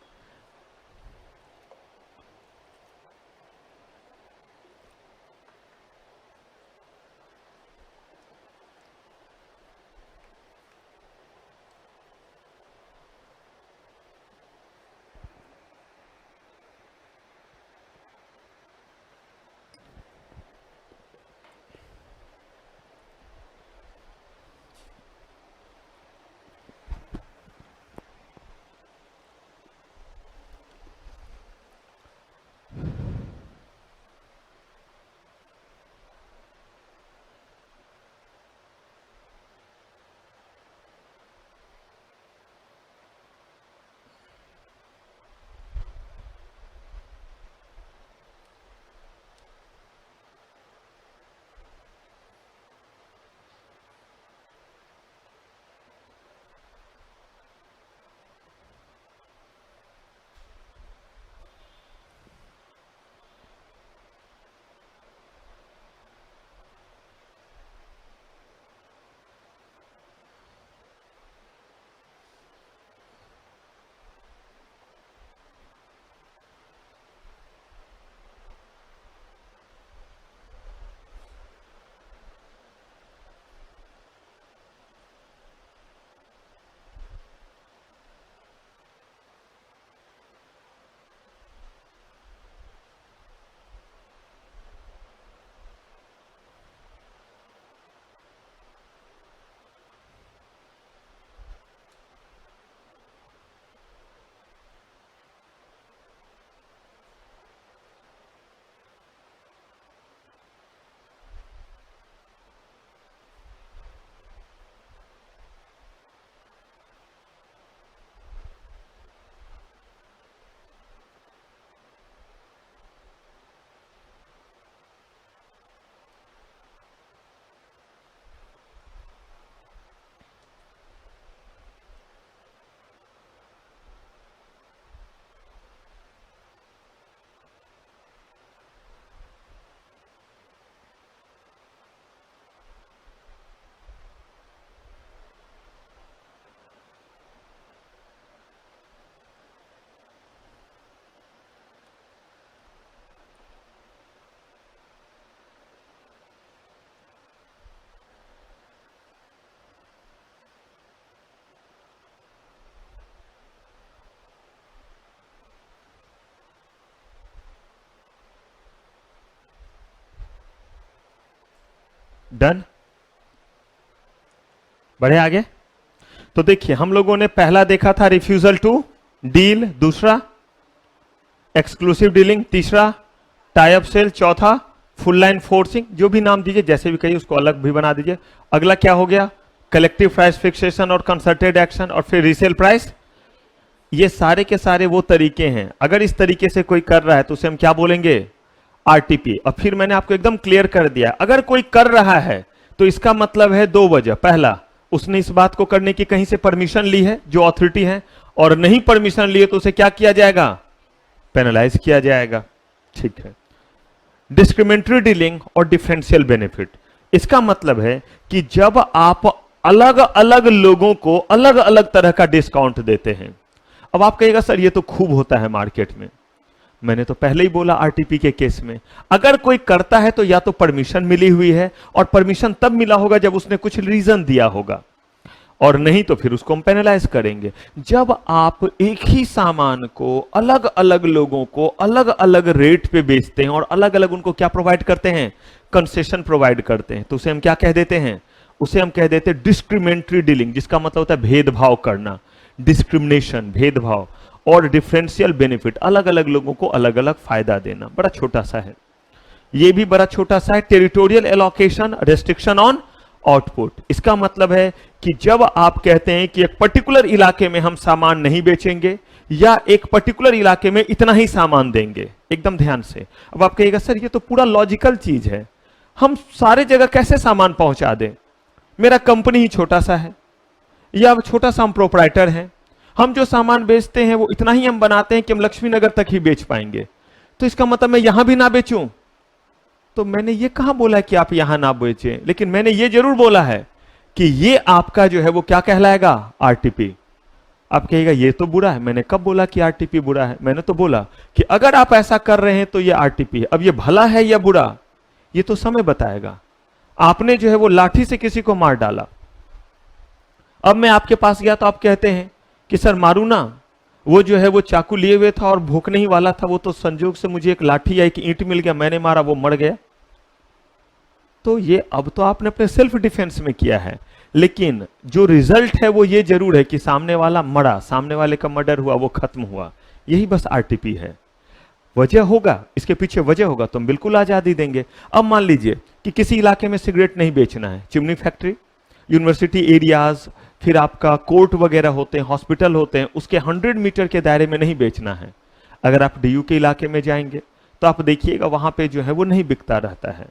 डन। बढ़े आगे। तो देखिए हम लोगों ने पहला देखा था रिफ्यूजल टू डील, दूसरा एक्सक्लूसिव डीलिंग, तीसरा टाई अप सेल, चौथा फुल लाइन फोर्सिंग, जो भी नाम दीजिए जैसे भी कहिए उसको अलग भी बना दीजिए। अगला क्या हो गया, कलेक्टिव प्राइस फिक्सेशन और कंसर्टेड एक्शन, और फिर रीसेल प्राइस। ये सारे के सारे वो तरीके हैं, अगर इस तरीके से कोई कर रहा है तो उसे हम क्या बोलेंगे, आरटीपी। और फिर मैंने आपको एकदम क्लियर कर दिया, अगर कोई कर रहा है तो इसका मतलब है दो वजह, पहला उसने इस बात को करने की कहीं से परमिशन ली है जो अथॉरिटी है, और नहीं परमिशन लिए तो उसे क्या किया जाएगा, पेनलाइज किया जाएगा। ठीक है। डिस्क्रिमिनेटरी डीलिंग और डिफरेंशियल बेनिफिट, इसका मतलब है कि जब आप अलग अलग लोगों को अलग अलग तरह का डिस्काउंट देते हैं। अब आप कहिएगा सर ये तो खूब होता है मार्केट में, मैंने तो पहले ही बोला आरटीपी के केस में अगर कोई करता है तो या तो परमिशन मिली हुई है, और परमिशन तब मिला होगा जब उसने कुछ रीजन दिया होगा, और नहीं तो फिर उसको हम पेनलाइज करेंगे। जब आप एक ही सामान को अलग अलग लोगों को अलग अलग रेट पे बेचते हैं और अलग अलग उनको क्या प्रोवाइड करते हैं, कंसेशन प्रोवाइड करते हैं, तो उसे हम क्या कह देते हैं, उसे हम कह देते हैं डिस्क्रिमिनेटरी डीलिंग, जिसका मतलब होता है भेदभाव करना, डिस्क्रिमिनेशन भेदभाव, और डिफरेंशियल बेनिफिट अलग अलग लोगों को अलग अलग फायदा देना। बड़ा छोटा सा है, ये भी बड़ा छोटा सा है। Territorial allocation, restriction on output, इसका मतलब है कि जब आप कहते हैं कि एक पर्टिकुलर इलाके में हम सामान नहीं बेचेंगे या एक पर्टिकुलर इलाके में इतना ही सामान देंगे, एकदम ध्यान से। अब आप कहिएगा सर ये तो पूरा लॉजिकल चीज है, हम सारे जगह कैसे सामान पहुंचा दें, मेरा कंपनी ही छोटा सा है या छोटा सा हम प्रोपराइटर हैं, हम जो सामान बेचते हैं वो इतना ही हम बनाते हैं कि हम लक्ष्मीनगर तक ही बेच पाएंगे, तो इसका मतलब मैं यहां भी ना बेचूं। तो मैंने ये कहां बोला कि आप यहां ना बेचें, लेकिन मैंने ये जरूर बोला है कि ये आपका जो है वो क्या कहलाएगा, आरटीपी। आप कहिएगा ये तो बुरा है, मैंने कब बोला कि आरटीपी बुरा है, मैंने तो बोला कि अगर आप ऐसा कर रहे हैं तो ये आरटीपी है। अब ये भला है या बुरा ये तो समय बताएगा। आपने जो है वो लाठी से किसी को मार डाला, अब मैं आपके पास गया तो आप कहते हैं कि सर मारू ना, वो जो है वो चाकू लिए हुए था और भोंकने ही वाला था, वो तो संजोग से मुझे एक लाठी या एक ईंट मिल गया, मैंने मारा, वो मर गया। तो ये अब तो आपने अपने सेल्फ डिफेंस में किया है, लेकिन जो रिजल्ट है वो ये जरूर है कि सामने वाला मरा, सामने वाले का मर्डर हुआ, वो खत्म हुआ। यही बस आरटीपी है। वजह होगा, इसके पीछे वजह होगा तो हम बिल्कुल आजादी देंगे। अब मान लीजिए कि किसी इलाके में सिगरेट नहीं बेचना है, चिमनी फैक्ट्री, यूनिवर्सिटी एरियाज, फिर आपका कोर्ट वगैरह होते हैं, हॉस्पिटल होते हैं, उसके 100 मीटर के दायरे में नहीं बेचना है। अगर आप डीयू के इलाके में जाएंगे तो आप देखिएगा वहां पे जो है वो नहीं बिकता रहता है।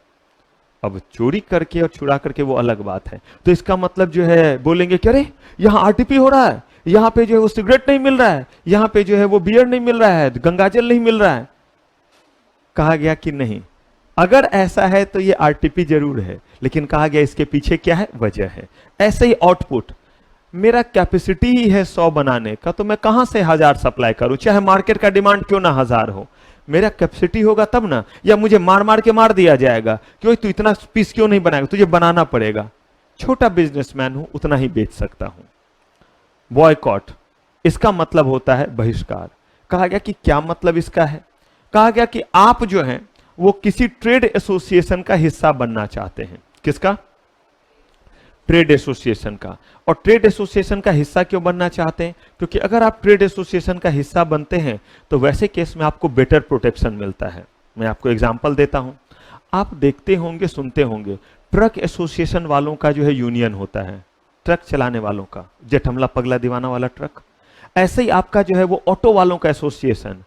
अब चोरी करके और चुरा करके वो अलग बात है। तो इसका मतलब जो है बोलेंगे कि अरे यहाँ आरटीपी हो रहा है, यहाँ पे जो है वो सिगरेट नहीं मिल रहा है, यहाँ पे जो है वो बियर नहीं मिल रहा है, गंगाजल नहीं मिल रहा है। कहा गया कि नहीं, अगर ऐसा है तो ये आरटीपी जरूर है, लेकिन कहा गया इसके पीछे क्या है, वजह है। ऐसे ही आउटपुट, मेरा कैपेसिटी ही है 100 बनाने का, तो मैं कहां से 1000 सप्लाई करूं, चाहे मार्केट का डिमांड क्यों ना 1000 हो, मेरा कैपेसिटी होगा तब ना। या मुझे मार मार के मार दिया जाएगा क्यों, तू इतना पीस क्यों नहीं बनाएगा, तुझे बनाना पड़ेगा। छोटा बिजनेसमैन हूं, उतना ही बेच सकता हूं। बॉयकॉट, इसका मतलब होता है बहिष्कार। कहा गया कि क्या मतलब इसका है, कहा गया कि आप जो हैं वो किसी ट्रेड एसोसिएशन का हिस्सा बनना चाहते हैं। किसका, ट्रेड एसोसिएशन का। और ट्रेड एसोसिएशन का हिस्सा क्यों बनना चाहते हैं, क्योंकि अगर आप ट्रेड एसोसिएशन का हिस्सा बनते हैं तो वैसे केस में आपको बेटर प्रोटेक्शन मिलता है। मैं आपको एग्जांपल देता हूं, आप देखते होंगे, सुनते होंगे, ट्रक एसोसिएशन वालों का जो है यूनियन होता है, ट्रक चलाने वालों का, जेठमला पगला दीवाना वाला ट्रक। ऐसे ही आपका जो है वो ऑटो वालों का एसोसिएशन,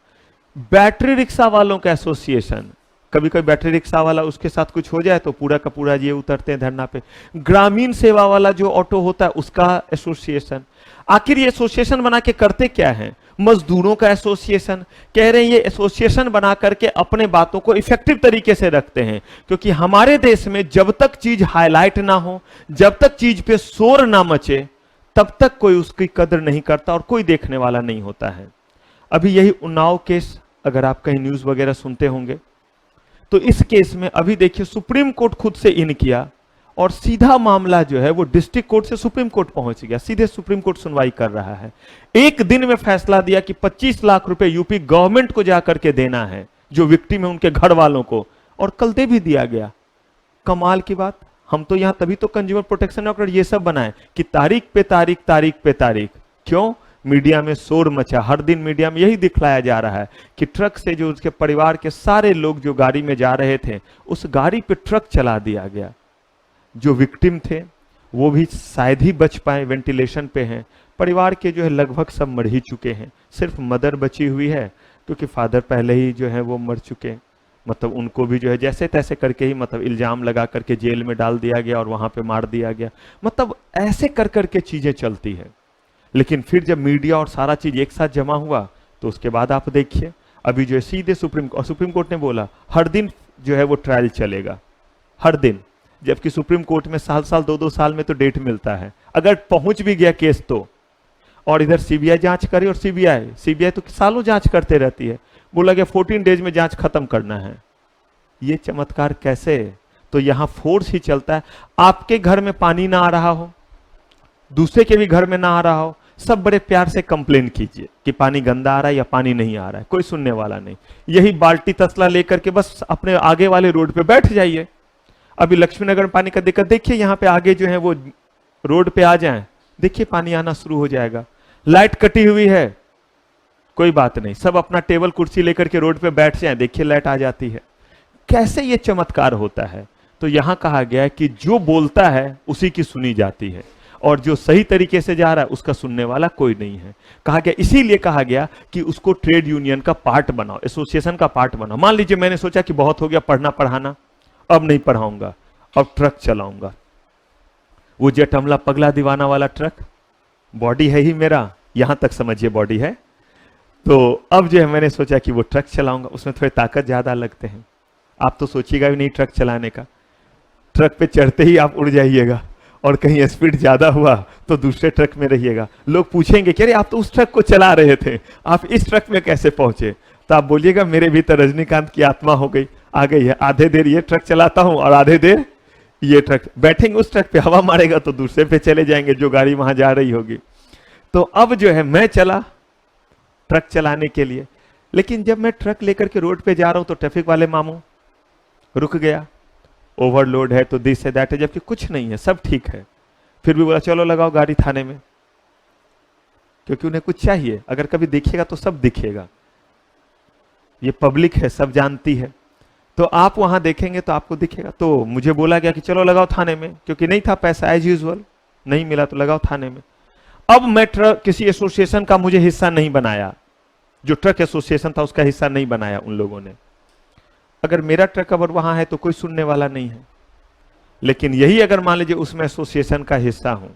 बैटरी रिक्शा वालों का एसोसिएशन। कभी कभी बैटरी रिक्शा वाला उसके साथ कुछ हो जाए तो पूरा का पूरा ये उतरते हैं धरना पे। ग्रामीण सेवा वाला जो ऑटो होता है उसका एसोसिएशन। आखिर ये एसोसिएशन बना के करते क्या है, मजदूरों का एसोसिएशन। कह रहे हैं ये एसोसिएशन बना करके अपने बातों को इफेक्टिव तरीके से रखते हैं, क्योंकि हमारे देश में जब तक चीज हाईलाइट ना हो, जब तक चीज पे शोर ना मचे, तब तक कोई उसकी कदर नहीं करता और कोई देखने वाला नहीं होता है। अभी यही उन्नाव केस, अगर आप कहीं न्यूज वगैरह सुनते होंगे तो इस केस में अभी देखिए सुप्रीम कोर्ट खुद से इन किया और सीधा मामला जो है वो डिस्ट्रिक्ट कोर्ट से सुप्रीम कोर्ट पहुंच गया, सीधे सुप्रीम कोर्ट सुनवाई कर रहा है। एक दिन में फैसला दिया कि 25 लाख रुपए यूपी गवर्नमेंट को जाकर के देना है, जो विक्टिम है उनके घर वालों को, और कल दे भी दिया गया। कमाल की बात, हम तो यहां तभी तो कंज्यूमर प्रोटेक्शन एक्ट ये सब बनाए कि तारीख पे तारीख, तारीख पे तारीख। क्यों? मीडिया में शोर मचा, हर दिन मीडिया में यही दिखलाया जा रहा है कि ट्रक से जो उसके परिवार के सारे लोग जो गाड़ी में जा रहे थे, उस गाड़ी पे ट्रक चला दिया गया। जो विक्टिम थे वो भी शायद ही बच पाए, वेंटिलेशन पे हैं। परिवार के जो है लगभग सब मर ही चुके हैं, सिर्फ मदर बची हुई है क्योंकि फादर पहले ही जो है वो मर चुके। मतलब उनको भी जो है जैसे तैसे करके ही मतलब इल्जाम लगा करके जेल में डाल दिया गया और वहां पे मार दिया गया। मतलब ऐसे कर करके चीजें चलती है। लेकिन फिर जब मीडिया और सारा चीज एक साथ जमा हुआ तो उसके बाद आप देखिए अभी जो है सीधे सुप्रीम कोर्ट ने बोला हर दिन जो है वो ट्रायल चलेगा, हर दिन। जबकि सुप्रीम कोर्ट में साल साल 2-2 साल में तो डेट मिलता है, अगर पहुंच भी गया केस तो। और इधर सीबीआई जांच करे, और सीबीआई तो सालों जांच करते रहती है। बोला गया 14 डेज में जांच खत्म करना है। ये चमत्कार कैसे? तो यहां फोर्स ही चलता है। आपके घर में पानी ना आ रहा हो, दूसरे के भी घर में ना आ रहा हो, सब बड़े प्यार से कंप्लेन कीजिए कि पानी गंदा आ रहा है या पानी नहीं आ रहा है, कोई सुनने वाला नहीं। यही बाल्टी तसला लेकर के बस अपने आगे वाले रोड पे बैठ जाइए। अभी लक्ष्मीनगर में पानी का दिक्कत देखिए, यहां पे आगे जो है वो रोड पे आ जाएं, देखिए पानी आना शुरू हो जाएगा। लाइट कटी हुई है, कोई बात नहीं, सब अपना टेबल कुर्सी लेकर के रोड पे बैठ जाएं, देखिए लाइट आ जाती है। कैसे ये चमत्कार होता है? तो यहां कहा गया है कि जो बोलता है उसी की सुनी जाती है, और जो सही तरीके से जा रहा है उसका सुनने वाला कोई नहीं है। कहा गया, इसीलिए कहा गया कि उसको ट्रेड यूनियन का पार्ट बनाओ, एसोसिएशन का पार्ट बनाओ। मान लीजिए मैंने सोचा कि बहुत हो गया पढ़ना पढ़ाना, अब नहीं पढ़ाऊंगा, अब ट्रक चलाऊंगा। वो जेट अमला पगला दीवाना वाला ट्रक, बॉडी है ही मेरा, यहां तक समझिए बॉडी है। तो अब जो है मैंने सोचा कि वो ट्रक चलाऊंगा, उसमें थोड़ी ताकत ज्यादा लगते हैं। आप तो सोचिएगा भी नहीं ट्रक चलाने का, ट्रक पे चढ़ते ही आप उड़ जाइएगा, और कहीं स्पीड ज्यादा हुआ तो दूसरे ट्रक में रहिएगा। लोग पूछेंगे कि अरे आप तो उस ट्रक को चला रहे थे, आप इस ट्रक में कैसे पहुंचे? तो आप बोलिएगा मेरे भीतर रजनीकांत की आत्मा हो गई, आ गई है। आधे देर ये ट्रक चलाता हूं और आधे देर ये ट्रक। बैठेंगे उस ट्रक पे, हवा मारेगा तो दूसरे पे चले जाएंगे जो गाड़ी वहां जा रही होगी। तो अब जो है मैं चला ट्रक चलाने के लिए, लेकिन जब मैं ट्रक लेकर के रोड पे जा रहा हूं तो ट्रैफिक वाले मामू रुक गया, ओवरलोड है तो दिस है दैट है, जबकि कुछ नहीं है, सब ठीक है। फिर भी बोला चलो लगाओ गाड़ी थाने में, क्योंकि उन्हें कुछ चाहिए। अगर कभी देखिएगा तो सब दिखेगा, ये पब्लिक है, सब जानती है। तो आप वहां देखेंगे तो आपको दिखेगा। तो मुझे बोला गया कि चलो लगाओ थाने में, क्योंकि नहीं था पैसा, एज यूजुअल नहीं मिला तो लगाओ थाने में। अब मैं ट्रक किसी एसोसिएशन का मुझे हिस्सा नहीं बनाया, जो ट्रक एसोसिएशन था उसका हिस्सा नहीं बनाया उन लोगों ने। अगर मेरा ट्रक अगर वहां है तो कोई सुनने वाला नहीं है। लेकिन यही अगर मान लीजिए उसमें एसोसिएशन का हिस्सा हूं,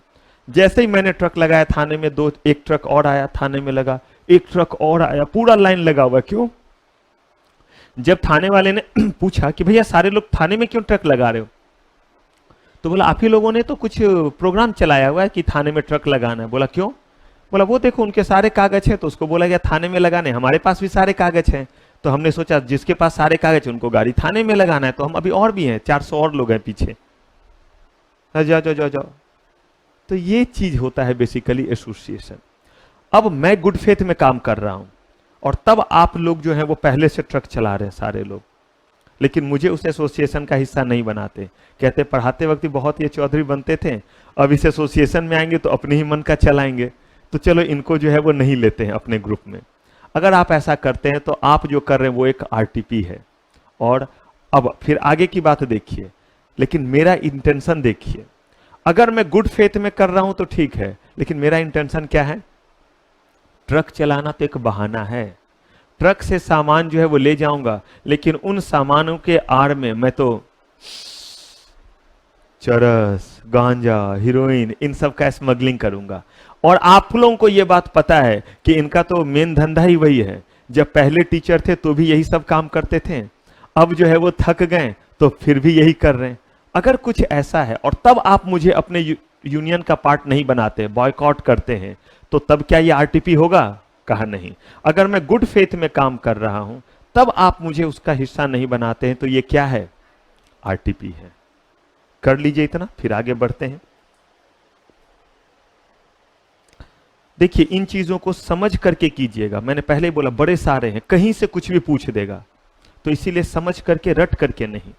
जैसे ही मैंने ट्रक लगाया थाने में, एक ट्रक और आया थाने में लगा, एक ट्रक और आया, पूरा लाइन लगा हुआ। क्यों? जब थाने वाले ने पूछा कि भैया सारे लोग थाने में क्यों ट्रक लगा रहे हो, तो बोला आप ही लोगों ने तो कुछ प्रोग्राम चलाया हुआ है कि थाने में ट्रक लगाना है। बोला क्यों? बोला वो देखो उनके सारे कागज हैं, तो उसको बोला गया थाने में लगाने, हमारे पास भी सारे कागज हैं। तो हमने सोचा जिसके पास सारे कागज है उनको गाड़ी थाने में लगाना है, तो हम अभी और भी हैं, 400 और लोग हैं पीछे, जाओ जाओ जाओ जाओ। तो ये चीज होता है बेसिकली एसोसिएशन। अब मैं गुड फेथ में काम कर रहा हूं, और तब आप लोग जो है वो पहले से ट्रक चला रहे हैं सारे लोग, लेकिन मुझे उस एसोसिएशन का हिस्सा नहीं बनाते। कहते पढ़ाते वक्त बहुत ये चौधरी बनते थे, अब इस एसोसिएशन में आएंगे तो अपने ही मन का चलाएंगे, तो चलो इनको जो है वो नहीं लेते हैं अपने ग्रुप में। अगर आप ऐसा करते हैं तो आप जो कर रहे हैं वो एक आरटीपी है। और अब फिर आगे की बात देखिए, लेकिन मेरा इंटेंशन देखिए। अगर मैं गुड फेथ में कर रहा हूं तो ठीक है, लेकिन मेरा इंटेंशन क्या है? ट्रक चलाना तो एक बहाना है, ट्रक से सामान जो है वो ले जाऊंगा, लेकिन उन सामानों के आड़ में मैं तो चरस, गांजा, हीरोइन, इन सब का स्मगलिंग करूंगा। और आप लोगों को यह बात पता है कि इनका तो मेन धंधा ही वही है। जब पहले टीचर थे तो भी यही सब काम करते थे, अब जो है वो थक गए तो फिर भी यही कर रहे हैं। अगर कुछ ऐसा है और तब आप मुझे अपने यूनियन का पार्ट नहीं बनाते, बॉयकॉट करते हैं, तो तब क्या ये आरटीपी होगा? कहा नहीं। अगर मैं गुड फेथ में काम कर रहा हूं तब आप मुझे उसका हिस्सा नहीं बनाते हैं, तो ये क्या है? आरटीपी है। कर लीजिए इतना, फिर आगे बढ़ते हैं। देखिए इन चीजों को समझ करके कीजिएगा। मैंने पहले ही बोला बड़े सारे हैं, कहीं से कुछ भी पूछ देगा, तो इसीलिए समझ करके, रट करके नहीं।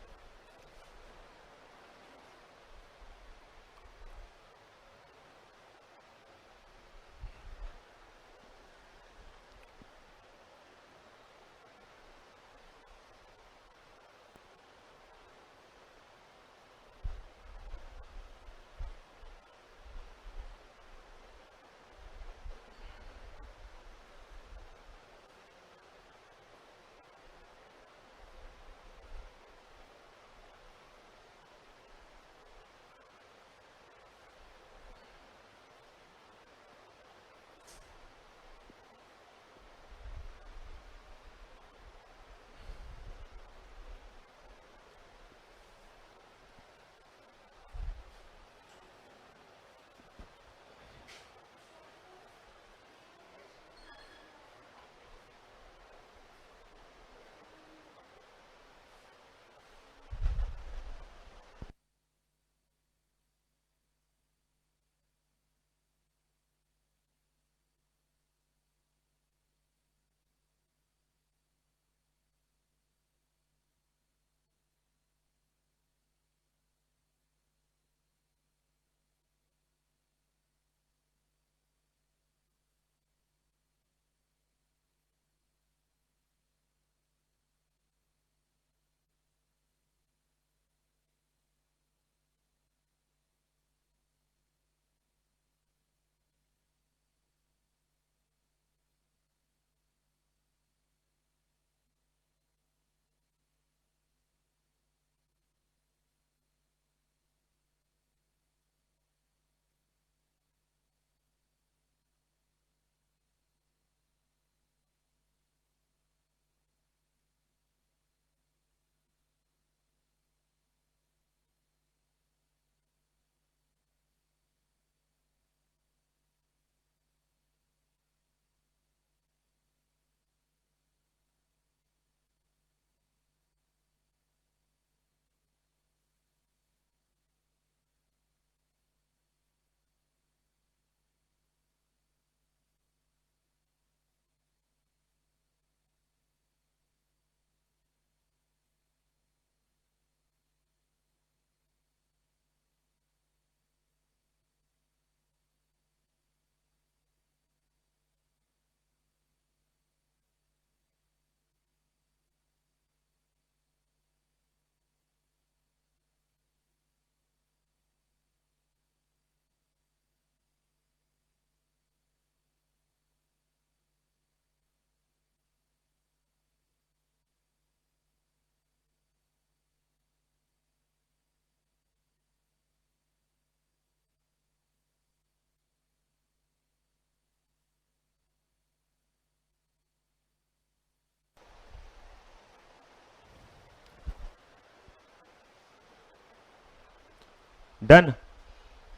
डन,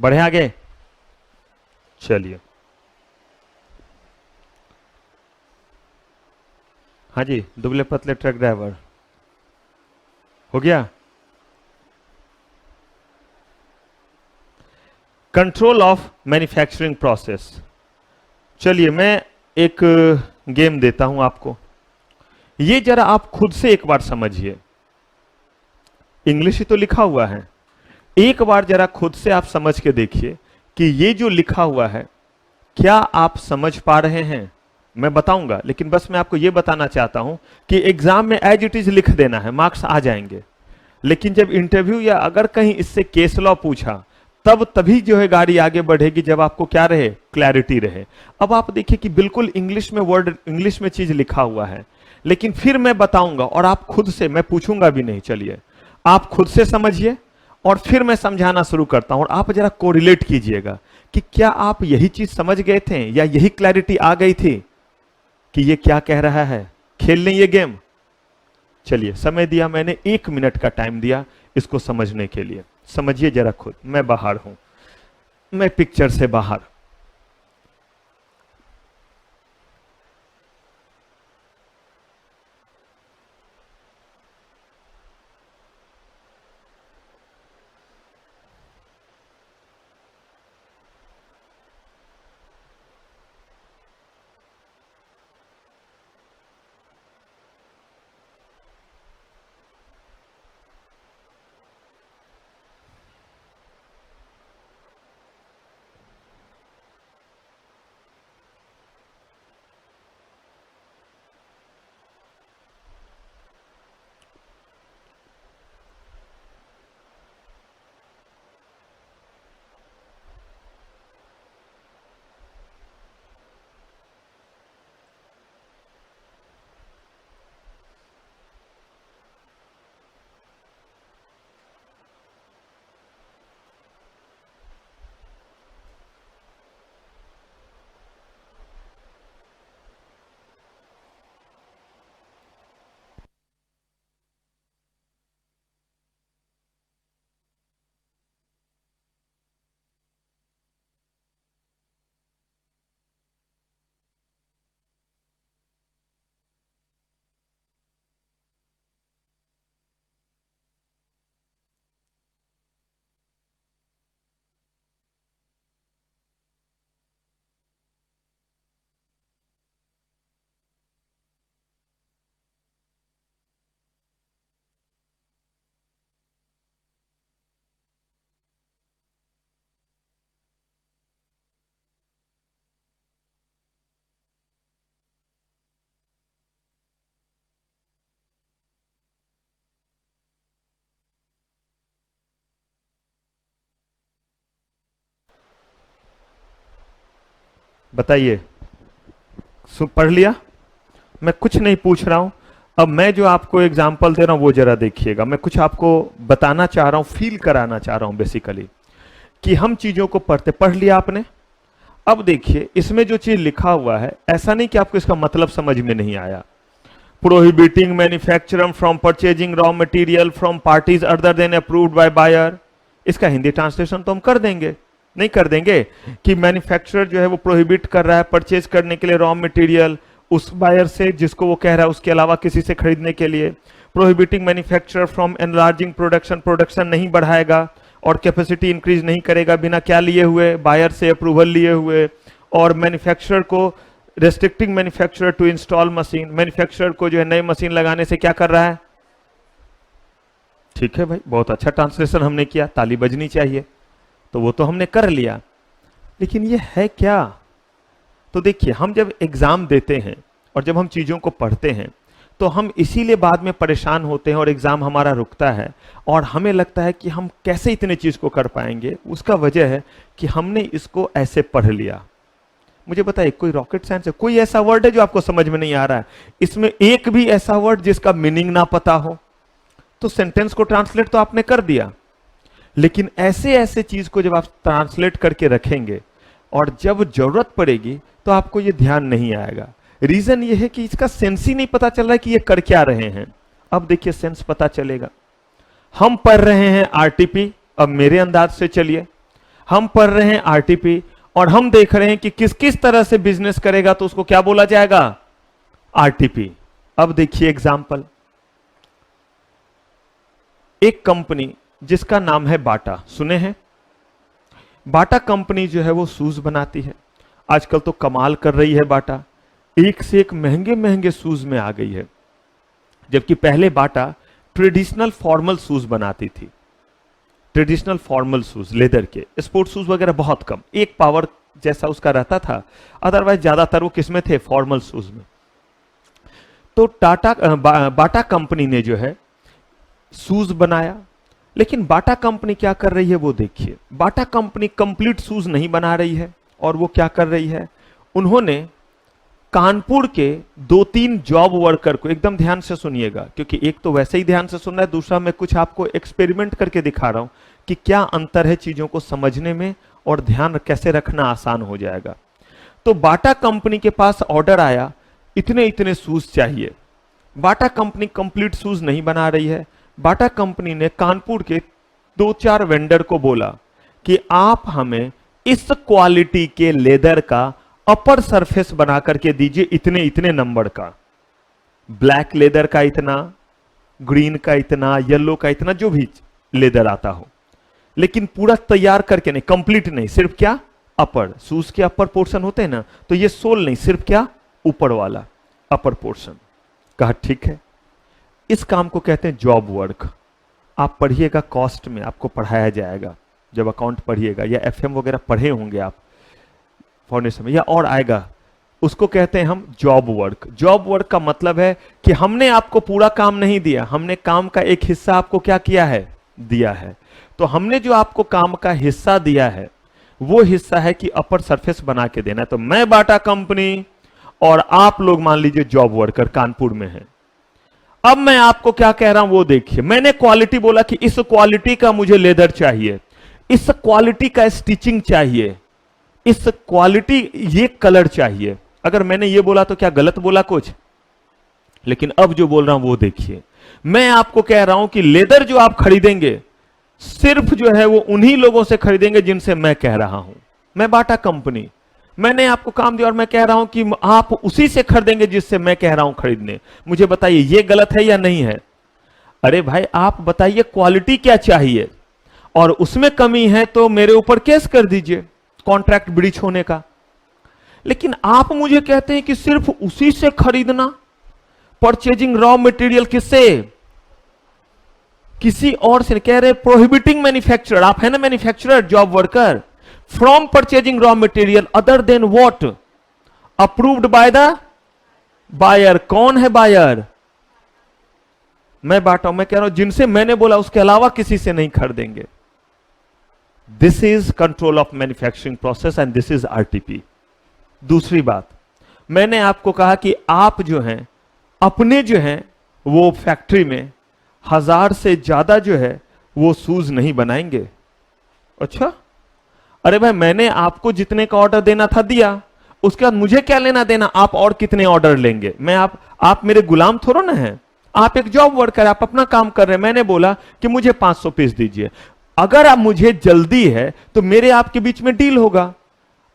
बढ़े आगे। चलिए, हाँ जी, दुबले पतले ट्रक ड्राइवर हो गया। Control of manufacturing process. चलिए मैं एक गेम देता हूं आपको, ये जरा आप खुद से एक बार समझिए। इंग्लिश ही तो लिखा हुआ है, एक बार जरा खुद से आप समझ के देखिए कि ये जो लिखा हुआ है क्या आप समझ पा रहे हैं। मैं बताऊंगा, लेकिन बस मैं आपको ये बताना चाहता हूं कि एग्जाम में एज इट इज लिख देना है, मार्क्स आ जाएंगे। लेकिन जब इंटरव्यू या अगर कहीं इससे केस लॉ पूछा, तब तभी जो है गाड़ी आगे बढ़ेगी, जब आपको क्या रहे, क्लैरिटी रहे। अब आप देखिए कि बिल्कुल इंग्लिश में वर्ड, इंग्लिश में चीज लिखा हुआ है, लेकिन फिर मैं बताऊंगा और आप खुद से, मैं पूछूंगा भी नहीं, चलिए आप खुद से समझिए और फिर मैं समझाना शुरू करता हूं और आप जरा कोरिलेट कीजिएगा कि क्या आप यही चीज समझ गए थे या यही क्लैरिटी आ गई थी कि ये क्या कह रहा है। खेल लें ये गेम। चलिए, समय दिया मैंने, 1 मिनट का टाइम दिया इसको समझने के लिए। समझिए जरा खुद। मैं बाहर हूं, मैं पिक्चर से बाहर। बताइए, पढ़ लिया? मैं कुछ नहीं पूछ रहा हूं। अब मैं जो आपको एग्जाम्पल दे रहा हूं वो जरा देखिएगा। मैं कुछ आपको बताना चाह रहा हूं, फील कराना चाह रहा हूं बेसिकली, कि हम चीजों को पढ़ते। पढ़ लिया आपने? अब देखिए इसमें जो चीज लिखा हुआ है, ऐसा नहीं कि आपको इसका मतलब समझ में नहीं आया। Prohibiting manufacturer from purchasing raw material from parties other than approved by buyer. इसका हिंदी ट्रांसलेशन तो हम कर देंगे, नहीं कर देंगे कि मैन्युफैक्चरर जो है वो प्रोहिबिट कर रहा है परचेज करने के लिए रॉ मटेरियल उस बायर से जिसको वो कह रहा है, उसके अलावा किसी से खरीदने के लिए। Prohibiting manufacturer from enlarging production, production नहीं बढ़ाएगा और कैपेसिटी इंक्रीज नहीं करेगा बिना क्या लिए हुए, बायर से अप्रूवल लिए हुए। और मैन्युफैक्चरर को restricting manufacturer to install machine, manufacturer को जो है नई मशीन लगाने से क्या कर रहा है। ठीक है भाई, बहुत अच्छा ट्रांसलेशन हमने किया, ताली बजनी चाहिए। तो वो तो हमने कर लिया, लेकिन ये है क्या? तो देखिए, हम जब एग्जाम देते हैं और जब हम चीजों को पढ़ते हैं तो हम इसीलिए बाद में परेशान होते हैं और एग्जाम हमारा रुकता है और हमें लगता है कि हम कैसे इतने चीज को कर पाएंगे। उसका वजह है कि हमने इसको ऐसे पढ़ लिया। मुझे बताइए, कोई रॉकेट साइंस है? कोई ऐसा वर्ड है जो आपको समझ में नहीं आ रहा है? इसमें एक भी ऐसा वर्ड जिसका मीनिंग ना पता हो? तो सेंटेंस को ट्रांसलेट तो आपने कर दिया, लेकिन ऐसे ऐसे चीज को जब आप ट्रांसलेट करके रखेंगे और जब जरूरत पड़ेगी तो आपको ये ध्यान नहीं आएगा। रीजन ये है कि इसका सेंस ही नहीं पता चल रहा है कि ये कर क्या रहे हैं। अब देखिए सेंस पता चलेगा। हम पढ़ रहे हैं आरटीपी अब मेरे अंदाज से चलिए, हम पढ़ रहे हैं आरटीपी और हम देख रहे हैं कि किस किस तरह से बिजनेस करेगा तो उसको क्या बोला जाएगा, आरटीपी। अब देखिए एग्जाम्पल, एक कंपनी जिसका नाम है बाटा, सुने हैं? बाटा कंपनी जो है वो शूज बनाती है। आजकल तो कमाल कर रही है बाटा, एक से एक महंगे महंगे शूज में आ गई है। जबकि पहले बाटा ट्रेडिशनल फॉर्मल शूज बनाती थी, ट्रेडिशनल फॉर्मल शूज लेदर के, स्पोर्ट्स शूज वगैरह बहुत कम, एक पावर जैसा उसका रहता था, अदरवाइज ज्यादातर वो किसमें थे, फॉर्मल शूज में। तो बाटा कंपनी ने जो है शूज बनाया, लेकिन बाटा कंपनी क्या कर रही है वो देखिए। बाटा कंपनी कंप्लीट शूज नहीं बना रही है, और वो क्या कर रही है, उन्होंने कानपुर के 2-3 जॉब वर्कर को, एकदम ध्यान से सुनिएगा क्योंकि एक तो वैसे ही ध्यान से सुनना है, दूसरा मैं कुछ आपको एक्सपेरिमेंट करके दिखा रहा हूं कि क्या अंतर है चीजों को समझने में और ध्यान कैसे रखना आसान हो जाएगा। तो बाटा कंपनी के पास ऑर्डर आया, इतने इतने शूज चाहिए। बाटा कंपनी कंप्लीट शूज नहीं बना रही है। बाटा कंपनी ने कानपुर के 2-4 वेंडर को बोला कि आप हमें इस क्वालिटी के लेदर का अपर सरफेस बना करके दीजिए, इतने इतने नंबर का, ब्लैक लेदर का इतना, ग्रीन का इतना, येलो का इतना, जो भी लेदर आता हो, लेकिन पूरा तैयार करके नहीं, कंप्लीट नहीं, सिर्फ क्या, अपर, शूज के अपर पोर्शन होते हैं ना, तो ये सोल नहीं, सिर्फ क्या, ऊपर वाला अपर पोर्शन। कहा ठीक है। इस काम को कहते हैं जॉब वर्क। आप पढ़िएगा, कॉस्ट में आपको पढ़ाया जाएगा, जब अकाउंट पढ़िएगा या एफएम वगैरह पढ़े होंगे आप फाउंडेशन में, या और आएगा, उसको कहते हैं हम जॉब वर्क। जॉब वर्क का मतलब है कि हमने आपको पूरा काम नहीं दिया, हमने काम का एक हिस्सा आपको क्या किया है, दिया है। तो हमने जो आपको काम का हिस्सा दिया है वो हिस्सा है कि अपर सरफेस बना के देना है। तो मैं बाटा कंपनी और आप लोग मान लीजिए जॉब वर्कर कानपुर में हैं। अब मैं आपको क्या कह रहा हूं वो देखिए, मैंने क्वालिटी बोला कि इस क्वालिटी का मुझे लेदर चाहिए, इस क्वालिटी का स्टिचिंग चाहिए, इस क्वालिटी ये कलर चाहिए। अगर मैंने ये बोला तो क्या गलत बोला कुछ? लेकिन अब जो बोल रहा हूं वो देखिए, मैं आपको कह रहा हूं कि लेदर जो आप खरीदेंगे सिर्फ जो है वो उन्हीं लोगों से खरीदेंगे जिनसे मैं कह रहा हूं। मैं बाटा कंपनी, मैंने आपको काम दिया और मैं कह रहा हूं कि आप उसी से खरीदेंगे जिससे मैं कह रहा हूं खरीदने। मुझे बताइए ये गलत है या नहीं है? अरे भाई आप बताइए क्वालिटी क्या चाहिए, और उसमें कमी है तो मेरे ऊपर केस कर दीजिए कॉन्ट्रैक्ट ब्रीच होने का। लेकिन आप मुझे कहते हैं कि सिर्फ उसी से खरीदना, परचेजिंग रॉ मटेरियल किससे, किसी और से कह रहे, प्रोहिबिटिंग मैन्युफैक्चरर, आप है ना manufacturer job worker, from purchasing raw material other than what approved by the buyer. कौन है बायर? मैं बाटा हूं, मैं कह रहा हूं जिनसे मैंने बोला उसके अलावा किसी से नहीं खरीदेंगे। This is control of manufacturing process and this is RTP. दूसरी बात, मैंने आपको कहा कि आप जो हैं अपने जो हैं वो फैक्ट्री में 1000 से ज्यादा जो है वो शूज नहीं बनाएंगे। अच्छा, अरे भाई मैंने आपको जितने का ऑर्डर देना था दिया, उसके बाद मुझे क्या लेना देना, आप और कितने ऑर्डर लेंगे? मैं आप मेरे गुलाम थोड़ा ना हैं, आप एक जॉब वर्कर, आप अपना काम कर रहे हैं। मैंने बोला कि मुझे 500 पीस दीजिए, अगर आप मुझे जल्दी है तो मेरे आपके बीच में डील होगा।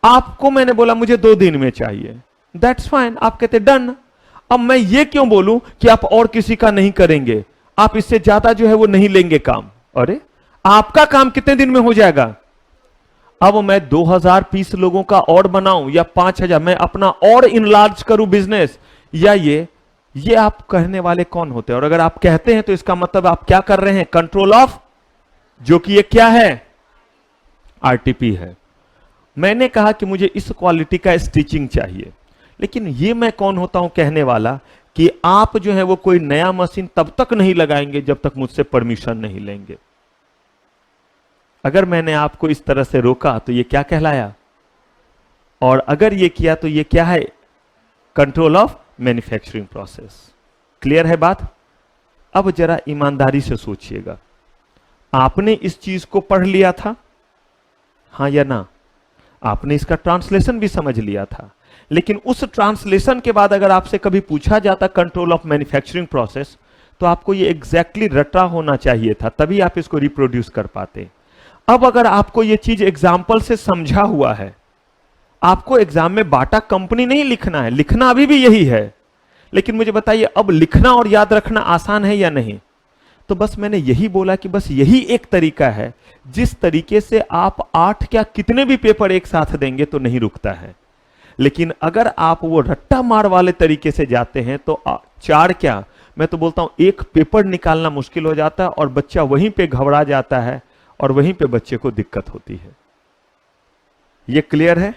आपको मैंने बोला मुझे 2 दिन में चाहिए, दैट्स फाइन, आप कहते डन। अब मैं ये क्यों बोलूं कि आप और किसी का नहीं करेंगे, आप इससे ज्यादा जो है वो नहीं लेंगे काम? अरे आपका काम कितने दिन में हो जाएगा? अब मैं 2000 पीस लोगों का और बनाऊं या 5000, मैं अपना और इनलार्ज करूं बिजनेस, या ये आप कहने वाले कौन होते हैं? और अगर आप कहते हैं तो इसका मतलब आप क्या कर रहे हैं, कंट्रोल ऑफ, जो कि ये क्या है, आरटीपी है। मैंने कहा कि मुझे इस क्वालिटी का स्टिचिंग चाहिए, लेकिन ये मैं कौन होता हूं कहने वाला कि आप जो है वो कोई नया मशीन तब तक नहीं लगाएंगे जब तक मुझसे परमिशन नहीं लेंगे। अगर मैंने आपको इस तरह से रोका तो ये क्या कहलाया, और अगर ये किया तो ये क्या है, control of manufacturing process. Clear है बात? अब जरा ईमानदारी से सोचिएगा, आपने इस चीज को पढ़ लिया था, हां या ना? आपने इसका ट्रांसलेशन भी समझ लिया था, लेकिन उस ट्रांसलेशन के बाद अगर आपसे कभी पूछा जाता कंट्रोल ऑफ मैन्युफैक्चरिंग प्रोसेस, तो आपको ये एग्जैक्टली रटा होना चाहिए था, तभी आप इसको रिप्रोड्यूस कर पाते। अब अगर आपको ये चीज एग्जाम्पल से समझा हुआ है, आपको एग्जाम में बाटा कंपनी नहीं लिखना है, लिखना अभी भी यही है, लेकिन मुझे बताइए अब लिखना और याद रखना आसान है या नहीं? तो बस मैंने यही बोला कि बस यही एक तरीका है जिस तरीके से आप 8 क्या कितने भी पेपर एक साथ देंगे तो नहीं रुकता है। लेकिन अगर आप वो रट्टा मार वाले तरीके से जाते हैं तो 4 क्या, मैं तो बोलता हूं एक पेपर निकालना मुश्किल हो जाता है और बच्चा वहीं पे घबरा जाता है और वहीं पे बच्चे को दिक्कत होती है। ये क्लियर है?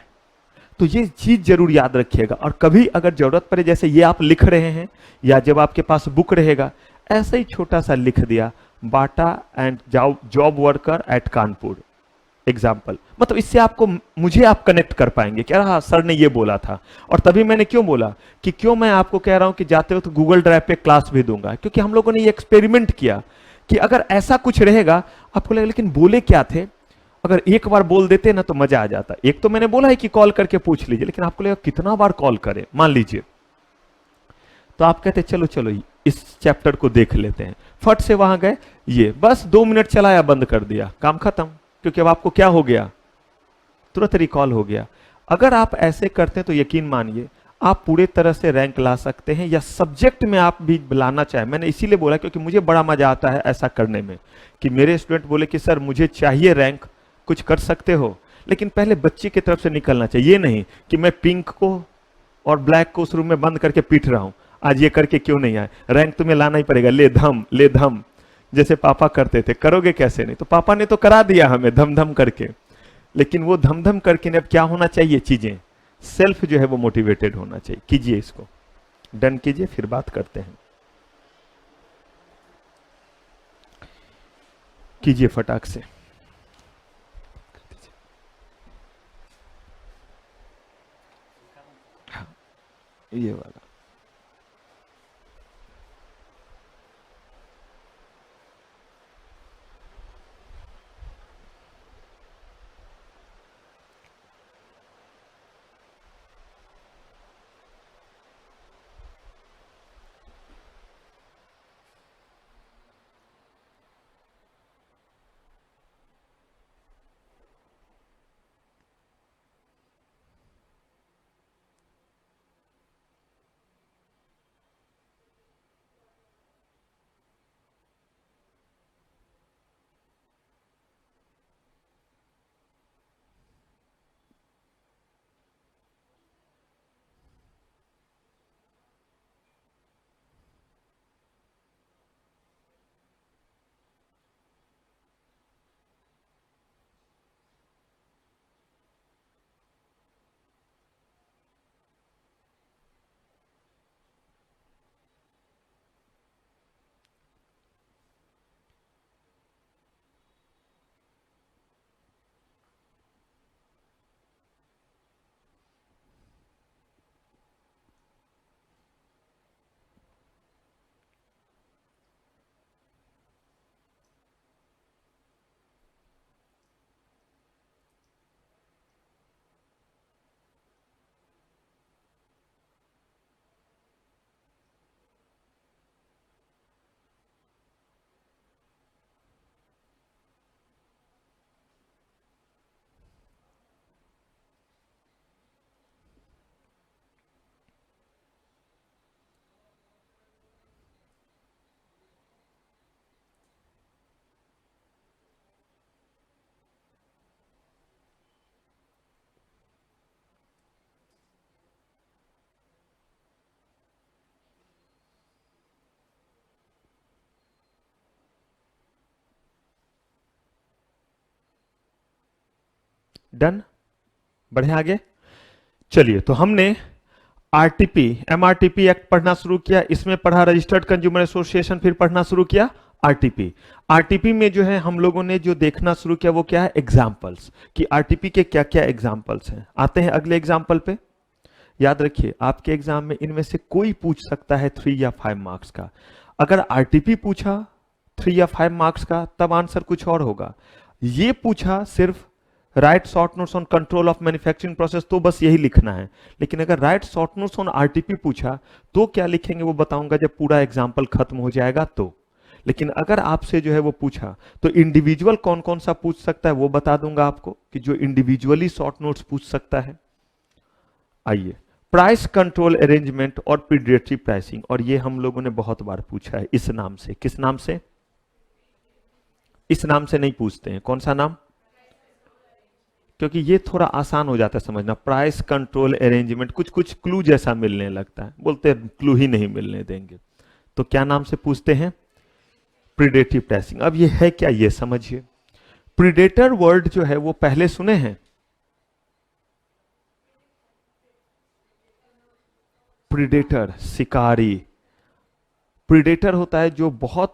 तो ये चीज जरूर याद रखिएगा। और कभी अगर जरूरत पड़े, जैसे ये आप लिख रहे हैं या जब आपके पास बुक रहेगा, ऐसा ही छोटा सा लिख दिया, Bata and job worker at Kanpur example, मतलब इससे आपको मुझे आप कनेक्ट कर पाएंगे कि हाँ सर ने ये बोला था। और तभी मैंने क्यों बोला कि क्यों मैं आपको कह रहा हूं कि जाते हो तो गूगल ड्राइव पे क्लास भी दूंगा, क्योंकि हम लोगों ने ये एक्सपेरिमेंट किया कि अगर ऐसा कुछ रहेगा आपको लगेगा लेकिन बोले क्या थे, अगर एक बार बोल देते ना तो मजा आ जाता। एक तो मैंने बोला है कि कॉल करके पूछ लीजिए, लेकिन आपको लगेगा कितना बार कॉल करें, मान लीजिए तो आप कहते चलो चलो इस चैप्टर को देख लेते हैं, फट से वहां गए, ये बस 2 मिनट चलाया बंद कर दिया, काम खत्म, क्योंकि अब आपको क्या हो गया, तुरंत रिकॉल हो गया। अगर आप ऐसे करते हैं तो यकीन मानिए आप पूरे तरह से रैंक ला सकते हैं, या सब्जेक्ट में आप भी लाना चाहे। मैंने इसीलिए बोला क्योंकि मुझे बड़ा मजा आता है ऐसा करने में कि मेरे स्टूडेंट बोले कि सर मुझे चाहिए रैंक, कुछ कर सकते हो, लेकिन पहले बच्चे की तरफ से निकलना चाहिए। ये नहीं कि मैं पिंक को और ब्लैक को उस रूम में बंद करके पीट रहा हूं, आज ये करके क्यों नहीं आए, रैंक तुम्हें लाना ही पड़ेगा, ले धम, जैसे पापा करते थे। करोगे कैसे? नहीं तो पापा ने तो करा दिया हमें धम धम करके, लेकिन वो धम धम करके अब क्या होना चाहिए, चीजें सेल्फ जो है वो मोटिवेटेड होना चाहिए। कीजिए, इसको डन कीजिए, फिर बात करते हैं। कीजिए फटाक से। हाँ, ये वाला डन, बढ़े आगे। चलिए, तो हमने आरटीपी एमआरटीपी एक्ट पढ़ना शुरू किया, इसमें पढ़ा रजिस्टर्ड कंज्यूमर एसोसिएशन, फिर पढ़ना शुरू किया आरटीपी। आरटीपी में जो है हम लोगों ने जो देखना शुरू किया वो क्या है, एग्जाम्पल्स, कि आरटीपी के क्या क्या एग्जाम्पल्स हैं। आते हैं अगले एग्जाम्पल पे। याद रखिए आपके एग्जाम में इनमें से कोई पूछ सकता है 3 या 5 मार्क्स का। अगर आरटीपी पूछा 3 या 5 मार्क्स का तब आंसर कुछ और होगा। ये पूछा सिर्फ right short notes on control of manufacturing process, तो बस यही लिखना है। लेकिन अगर right short notes on RTP पूछा तो क्या लिखेंगे वो बताऊंगा जब पूरा एग्जाम्पल खत्म हो जाएगा तो। लेकिन अगर आपसे जो है वो पूछा तो इंडिविजुअल कौन कौन सा पूछ सकता है वो बता दूंगा आपको कि जो इंडिविजुअली शॉर्ट नोट्स पूछ सकता है। आइए, प्राइस कंट्रोल अरेंजमेंट और प्रीडेटरी प्राइसिंग, और ये हम लोगों ने बहुत बार पूछा है इस नाम से। किस नाम से? इस नाम से नहीं पूछते हैं। कौन सा नाम? क्योंकि ये थोड़ा आसान हो जाता है समझना। प्राइस कंट्रोल अरेंजमेंट कुछ कुछ क्लू जैसा मिलने लगता है, बोलते हैं क्लू ही नहीं मिलने देंगे। तो क्या नाम से पूछते हैं? Predatory pricing. अब ये है क्या, ये समझिए। प्रीडेटर वर्ड जो है वो पहले सुने हैं? प्रीडेटर, शिकारी। प्रीडेटर होता है जो बहुत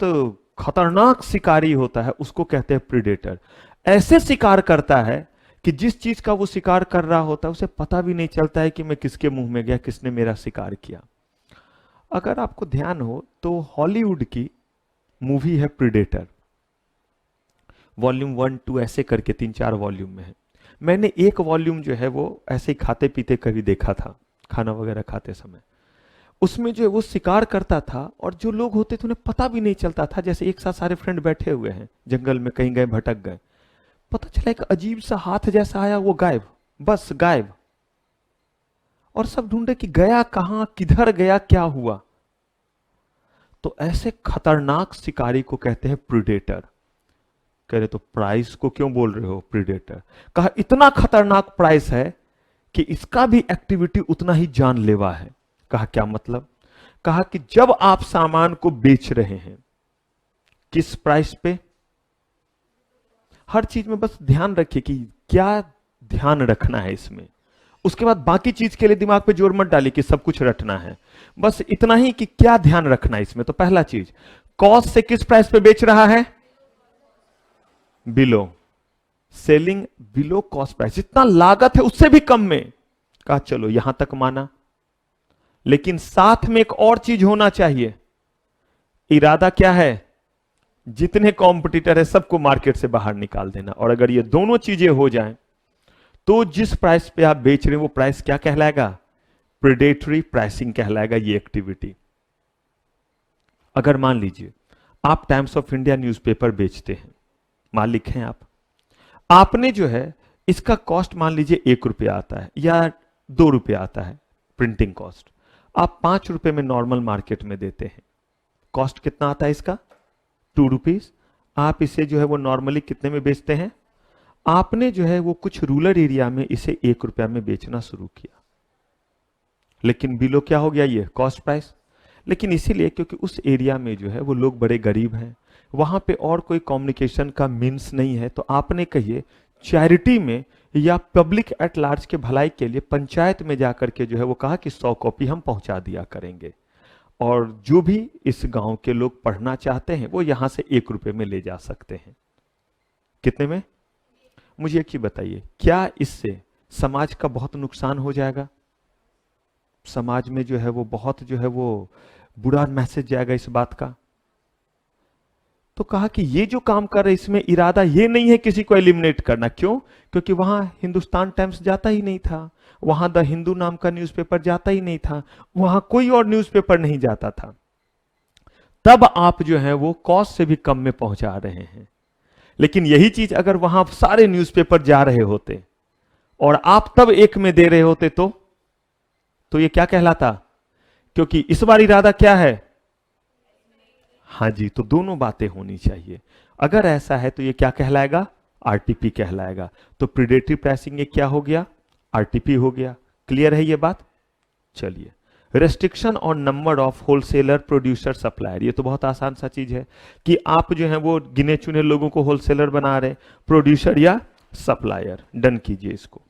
खतरनाक शिकारी होता है, उसको कहते हैं प्रीडेटर। ऐसे शिकार करता है कि जिस चीज का वो शिकार कर रहा होता है उसे पता भी नहीं चलता है कि मैं किसके मुंह में गया, किसने मेरा शिकार किया। अगर आपको ध्यान हो तो हॉलीवुड की मूवी है प्रीडेटर, वॉल्यूम 1 2 ऐसे करके 3 4 वॉल्यूम में है। मैंने एक वॉल्यूम जो है वो ऐसे ही खाते पीते कभी देखा था, खाना वगैरह खाते समय। उसमें जो है वो शिकार करता था और जो लोग होते थे उन्हें पता भी नहीं चलता था, जैसे एक साथ सारे फ्रेंड बैठे हुए हैं जंगल में, कहीं गए भटक गए, पता चला एक अजीब सा हाथ जैसा आया, वो गायब, बस गायब। और सब ढूंढे कि गया कहां, किधर गया, क्या हुआ। तो ऐसे खतरनाक शिकारी को कहते हैं प्रीडेटर। कह रहे तो प्राइस को क्यों बोल रहे हो प्रीडेटर? कहा इतना खतरनाक प्राइस है कि इसका भी एक्टिविटी उतना ही जानलेवा है। कहा क्या मतलब? कहा कि जब आप सामान को बेच रहे हैं, किस प्राइस पे? हर चीज में बस ध्यान रखिए कि क्या ध्यान रखना है इसमें। उसके बाद बाकी चीज के लिए दिमाग पे जोर मत डालिए कि सब कुछ रटना है, बस इतना ही कि क्या ध्यान रखना है इसमें। तो पहला चीज, कॉस्ट से किस प्राइस पे बेच रहा है? Below, selling below cost price, जितना लागत है उससे भी कम में। कहा चलो यहां तक माना, लेकिन साथ में एक और चीज होना चाहिए। इरादा क्या है? जितने कॉम्पिटिटर है सबको मार्केट से बाहर निकाल देना। और अगर ये दोनों चीजें हो जाएं तो जिस प्राइस पे आप बेच रहे हैं वो प्राइस क्या कहलाएगा? प्रेडेटरी प्राइसिंग कहलाएगा ये एक्टिविटी। अगर मान लीजिए आप टाइम्स ऑफ इंडिया न्यूज़पेपर बेचते हैं, मालिक हैं आप, आपने जो है इसका कॉस्ट मान लीजिए 1 रुपया आता है या 2 रुपया आता है प्रिंटिंग कॉस्ट, आप 5 रुपए में नॉर्मल मार्केट में देते हैं। कॉस्ट कितना आता है इसका? 2 रुपीज। आप इसे जो है वो नॉर्मली कितने में बेचते हैं? आपने जो है वो कुछ रूरल एरिया में इसे 1 रुपया में बेचना शुरू किया, लेकिन बिलो क्या हो गया? ये कॉस्ट प्राइस। लेकिन इसीलिए क्योंकि उस एरिया में जो है वो लोग बड़े गरीब हैं, वहां पे और कोई कम्युनिकेशन का मीन्स नहीं है, तो आपने कहिए चैरिटी में या पब्लिक एट लार्ज के भलाई के लिए पंचायत में जाकर के जो है वो कहा कि 100 कॉपी हम पहुंचा दिया करेंगे, और जो भी इस गांव के लोग पढ़ना चाहते हैं वो यहां से 1 रुपए में ले जा सकते हैं। कितने में? मुझे एक चीज बताइए, क्या इससे समाज का बहुत नुकसान हो जाएगा? समाज में जो है वो बहुत जो है वो बुरा मैसेज जाएगा इस बात का। तो कहा कि ये जो काम कर रहे हैं इसमें इरादा ये नहीं है किसी को एलिमिनेट करना। क्यों? क्योंकि वहां हिंदुस्तान टाइम्स जाता ही नहीं था, वहां द हिंदू नाम का न्यूज़पेपर जाता ही नहीं था, वहां कोई और न्यूज़पेपर नहीं जाता था। तब आप जो है वो कॉस्ट से भी कम में पहुंचा रहे हैं। लेकिन यही चीज अगर वहां सारे न्यूज़पेपर जा रहे होते और आप तब एक में दे रहे होते तो ये क्या कहलाता? क्योंकि इस बार इरादा क्या है? हाँ जी, तो दोनों बातें होनी चाहिए। अगर ऐसा है तो ये क्या कहलाएगा? आरटीपी कहलाएगा। तो प्रीडेटरी प्राइसिंग ये क्या हो गया? आरटीपी हो गया। क्लियर है ये बात? चलिए, restriction on number of wholesaler producer supplier, ये तो बहुत आसान सा चीज है कि आप जो है वो गिने चुने लोगों को होलसेलर बना रहे, प्रोड्यूसर या सप्लायर। डन कीजिए इसको।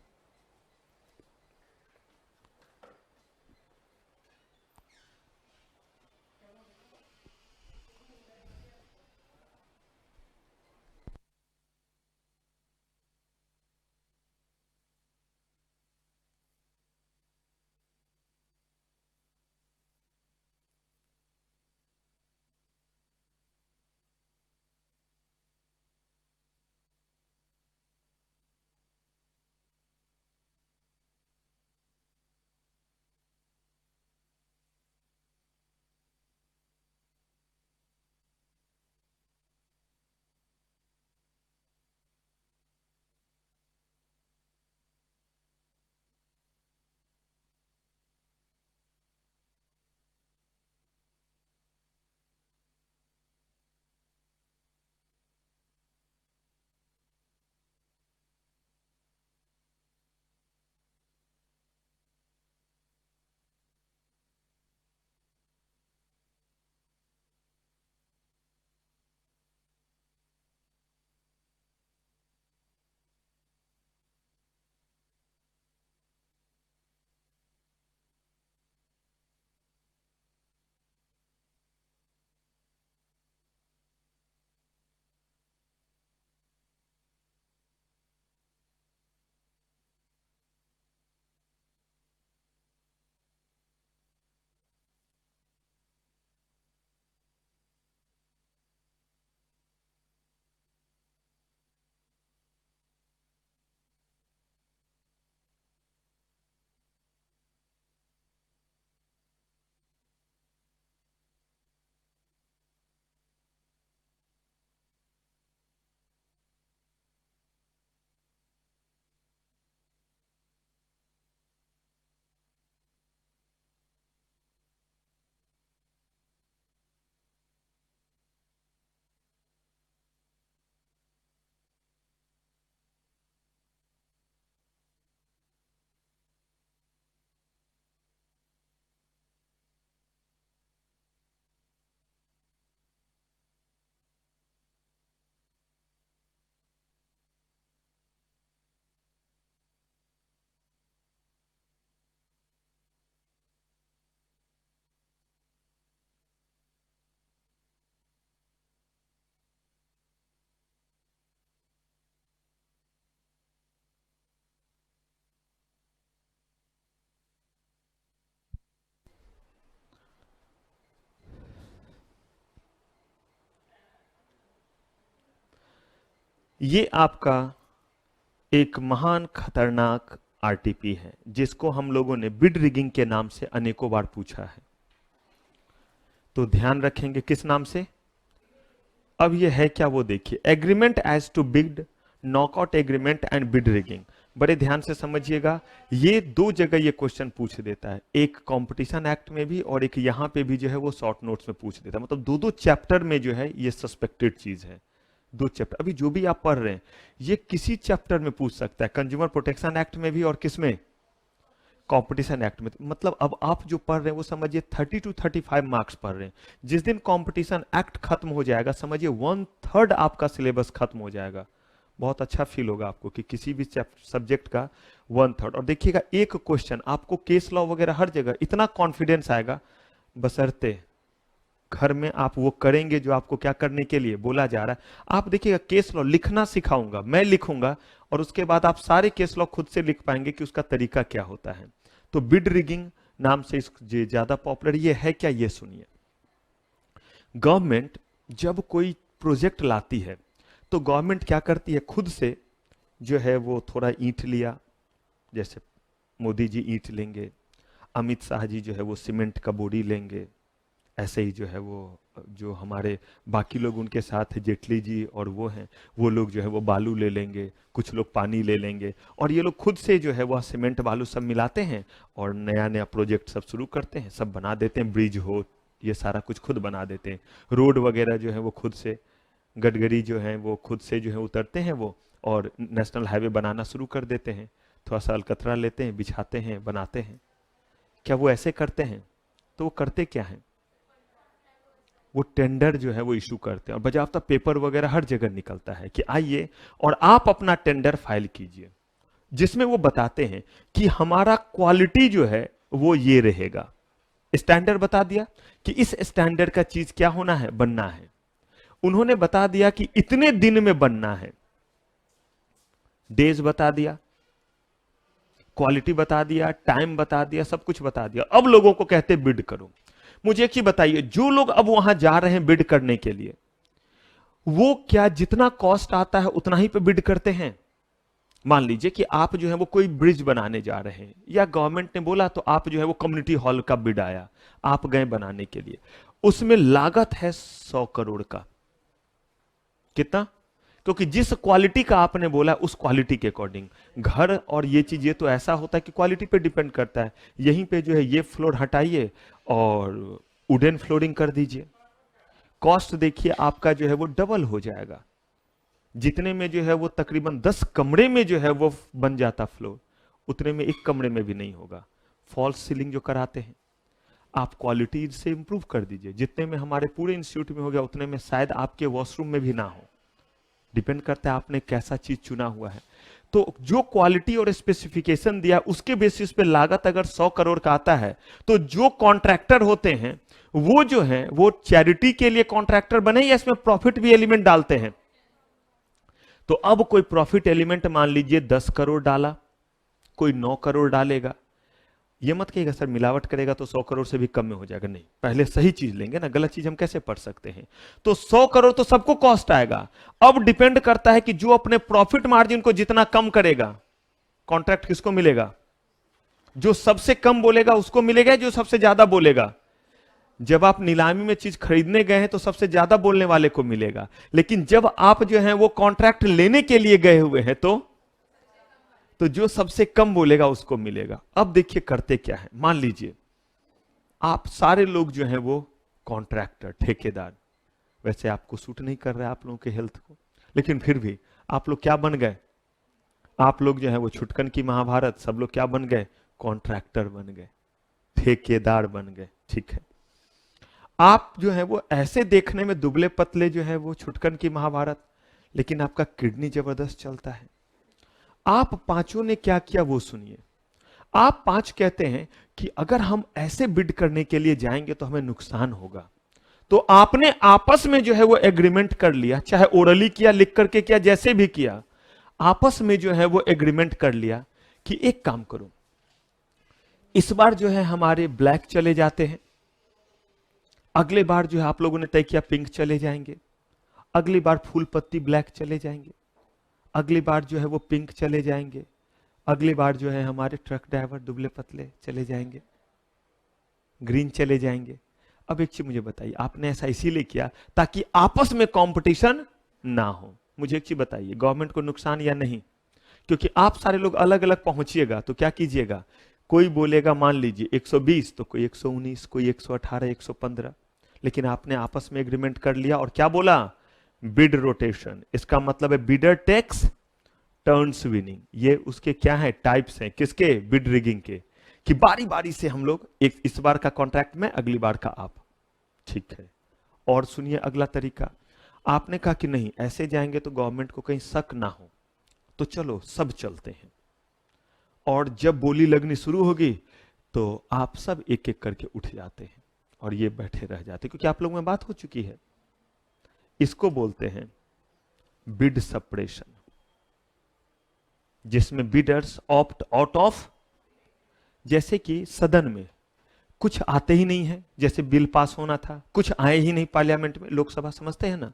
ये आपका एक महान खतरनाक आरटीपी है जिसको हम लोगों ने बिड रिगिंग के नाम से अनेकों बार पूछा है। तो ध्यान रखेंगे किस नाम से। अब ये है क्या वो देखिए, agreement as to bid, knockout agreement and bid rigging. बड़े ध्यान से समझिएगा, ये दो जगह ये क्वेश्चन पूछ देता है, एक कंपटीशन एक्ट में भी और एक यहां पे भी जो है वो शॉर्ट नोट्स में पूछ देता है। मतलब दो दो चैप्टर में जो है ये सस्पेक्टेड चीज है। दो चैप्टर अभी जो भी आप पढ़ रहे हैं ये किसी चैप्टर में पूछ सकता है, कंज्यूमर प्रोटेक्शन एक्ट में भी और किसमें, कंपटीशन एक्ट में। मतलब अब आप जो पढ़ रहे हैं वो समझिए 30 to 35 मार्क्स पढ़ रहे हैं। जिस दिन कंपटीशन एक्ट खत्म हो जाएगा समझिए 1/3 आपका सिलेबस खत्म हो जाएगा। बहुत अच्छा फील होगा आपको कि किसी भी सब्जेक्ट का 1/3। और देखिएगा एक क्वेश्चन आपको केस लॉ वगैरह हर जगह इतना कॉन्फिडेंस आएगा, बशर्ते घर में आप वो करेंगे जो आपको क्या करने के लिए बोला जा रहा है। आप देखिएगा केस लॉ लिखना सिखाऊंगा, मैं लिखूंगा और उसके बाद आप सारे केस लॉ खुद से लिख पाएंगे कि उसका तरीका क्या होता है। तो बिड रिगिंग नाम से ये ज्यादा पॉपुलर ये है क्या, ये सुनिए। गवर्नमेंट जब कोई प्रोजेक्ट लाती है तो गवर्नमेंट क्या करती है, खुद से जो है वो थोड़ा ईंट लिया, जैसे मोदी जी ईंट लेंगे, अमित शाह जी जो है वो सीमेंट का बोरी लेंगे, ऐसे ही जो है वो जो हमारे बाकी लोग उनके साथ जेटली जी और वो हैं वो लोग जो है वो बालू ले लेंगे, कुछ लोग पानी ले लेंगे और ये लोग खुद से जो है वह सीमेंट बालू सब मिलाते हैं और नया नया प्रोजेक्ट सब शुरू करते हैं, सब बना देते हैं, ब्रिज हो ये सारा कुछ खुद बना देते हैं, रोड वगैरह जो है वो खुद से, गडकरी जो है वो खुद से जो है उतरते हैं वो और नेशनल हाईवे बनाना शुरू कर देते हैं, थोड़ा सा अलकतरा लेते हैं, बिछाते हैं, बनाते हैं। क्या वो ऐसे करते हैं? तो वो करते क्या है, वो टेंडर जो है वो इशू करते हैं और बजाफ्ता पेपर वगैरह हर जगह निकलता है कि आइए और आप अपना टेंडर फाइल कीजिए, जिसमें वो बताते हैं कि हमारा क्वालिटी जो है वो ये रहेगा। स्टैंडर्ड बता दिया कि इस स्टैंडर्ड का चीज क्या होना है, बनना है। उन्होंने बता दिया कि इतने दिन में बनना है, डेज बता दिया, क्वालिटी बता दिया, टाइम बता दिया, सब कुछ बता दिया। अब लोगों को कहते बिड करो। मुझे एक ही बताइए, जो लोग अब वहां जा रहे हैं बिड करने के लिए, वो क्या जितना कॉस्ट आता है उतना ही पे बिड करते हैं? मान लीजिए कि आप जो है वो कोई ब्रिज बनाने जा रहे हैं या गवर्नमेंट ने बोला तो आप जो है वो कम्युनिटी हॉल का बिड आया, आप गए बनाने के लिए, उसमें लागत है 100 करोड़ का। कितना? क्योंकि जिस क्वालिटी का आपने बोला उस क्वालिटी के अकॉर्डिंग घर और ये चीज, ये तो ऐसा होता है कि क्वालिटी पे डिपेंड करता है। यहीं पे जो है ये फ्लोर हटाइए और वुडन फ्लोरिंग कर दीजिए, कॉस्ट देखिए आपका जो है वो डबल हो जाएगा। जितने में जो है वो तकरीबन 10 कमरे में जो है वो बन जाता फ्लोर, उतने में एक कमरे में भी नहीं होगा। फॉल्स सीलिंग जो कराते हैं, आप क्वालिटी से इंप्रूव कर दीजिए, जितने में हमारे पूरे इंस्टीट्यूट में हो गया उतने में शायद आपके वॉशरूम में भी ना हो। डिपेंड करता है आपने कैसा चीज चुना हुआ है। तो जो क्वालिटी और स्पेसिफिकेशन दिया उसके बेसिस पे लागत अगर 100 करोड़ का आता है तो जो कॉन्ट्रैक्टर होते हैं वो जो है वो चैरिटी के लिए कॉन्ट्रैक्टर बने या इसमें प्रॉफिट भी एलिमेंट डालते हैं? तो अब कोई प्रॉफिट एलिमेंट मान लीजिए 10 करोड़ डाला, कोई 9 करोड़ डालेगा, ये मत कहिएगा सर मिलावट करेगा तो 100 करोड़ से भी कम में हो जाएगा। नहीं, पहले सही चीज लेंगे ना, गलत चीज हम कैसे पढ़ सकते हैं? तो 100 करोड़ तो सबको कॉस्ट आएगा। अब डिपेंड करता है कि जो अपने प्रॉफिट मार्जिन को जितना कम करेगा, कॉन्ट्रैक्ट किसको मिलेगा? जो सबसे कम बोलेगा उसको मिलेगा, जो सबसे ज्यादा बोलेगा। जब आप नीलामी में चीज खरीदने गए हैं तो सबसे ज्यादा बोलने वाले को मिलेगा, लेकिन जब आप जो है वो कॉन्ट्रैक्ट लेने के लिए गए हुए हैं तो जो सबसे कम बोलेगा उसको मिलेगा। अब देखिए करते क्या है, मान लीजिए आप सारे लोग जो हैं वो कॉन्ट्रैक्टर, ठेकेदार, वैसे आपको सूट नहीं कर रहा है आप लोगों के हेल्थ को, लेकिन फिर भी आप लोग क्या बन गए? आप लोग जो है वो छुटकन की महाभारत, सब लोग क्या बन गए? कॉन्ट्रैक्टर बन गए, ठेकेदार बन गए। ठीक है, आप जो है वो ऐसे देखने में दुबले पतले जो है वो छुटकन की महाभारत, लेकिन आपका किडनी जबरदस्त चलता है। आप पांचों ने क्या किया वो सुनिए। आप पांच कहते हैं कि अगर हम ऐसे बिड करने के लिए जाएंगे तो हमें नुकसान होगा। तो आपने आपस में जो है वो एग्रीमेंट कर लिया, चाहे ओरली किया, लिख करके किया, जैसे भी किया, आपस में जो है वो एग्रीमेंट कर लिया कि एक काम करो, इस बार जो है हमारे ब्लैक चले जाते हैं, अगले बार जो है आप लोगों ने तय किया पिंक चले जाएंगे, अगली बार फूल पत्ती ब्लैक चले जाएंगे। अगली बार जो है वो पिंक चले जाएंगे, अगली बार जो है हमारे ट्रक ड्राइवर दुबले पतले चले जाएंगे, ग्रीन चले जाएंगे। अब एक चीज मुझे बताइए, आपने ऐसा इसीलिए किया ताकि आपस में कंपटीशन ना हो। मुझे एक चीज बताइए, गवर्नमेंट को नुकसान या नहीं? क्योंकि आप सारे लोग अलग अलग पहुंचिएगा तो क्या कीजिएगा, कोई बोलेगा मान लीजिए 120 तो कोई 119, कोई 118, 115, लेकिन आपने आपस में एग्रीमेंट कर लिया और क्या बोला, बिड रोटेशन। इसका मतलब है बिडर टेक्स टर्न्स विनिंग। ये उसके क्या है, टाइप्स हैं, किसके, बिड रिगिंग के, कि बारी बारी से हम लोग, एक इस बार का कॉन्ट्रैक्ट में, अगली बार का आप। ठीक है। और सुनिए अगला तरीका, आपने कहा कि नहीं ऐसे जाएंगे तो गवर्नमेंट को कहीं शक ना हो, तो चलो सब चलते हैं। और जब बोली लगनी शुरू होगी तो आप सब एक एक करके उठ जाते हैं और ये बैठे रह जाते, क्योंकि आप लोगों में बात हो चुकी है। इसको बोलते हैं बिड सपरेशन, जिसमें बिडर्स ऑप्ट आउट ऑफ, जैसे कि सदन में कुछ आते ही नहीं है, जैसे बिल पास होना था, कुछ आए ही नहीं पार्लियामेंट में, लोकसभा समझते हैं ना,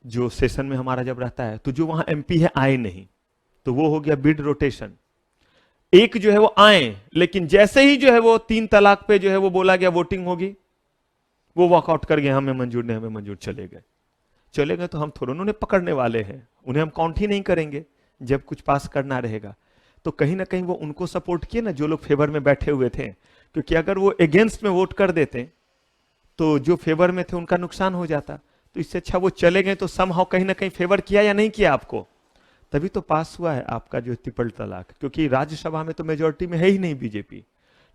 जो सेशन में हमारा जब रहता है तो जो वहां एमपी है आए नहीं, तो वो हो गया बिड रोटेशन। एक जो है वो आए, लेकिन जैसे ही जो है वो 3 तलाक पे जो है वो बोला गया वोटिंग होगी, वो वॉकआउट कर गए, हमें मंजूर नहीं, हमें मंजूर, चले गए। चले गए तो हम थोड़ा उन्हें पकड़ने वाले हैं, उन्हें हम काउंट ही नहीं करेंगे जब कुछ पास करना रहेगा। तो कहीं ना कहीं वो उनको सपोर्ट किए ना जो लोग फेवर में बैठे हुए थे, क्योंकि अगर वो अगेंस्ट में वोट कर देते तो जो फेवर में थे उनका नुकसान हो जाता। तो इससे अच्छा वो चले गए, तो समहाउ कहीं ना कहीं फेवर किया या नहीं किया आपको, तभी तो पास हुआ है आपका जो ट्रिपल तलाक। क्योंकि राज्यसभा में तो मेजोरिटी में है ही नहीं बीजेपी,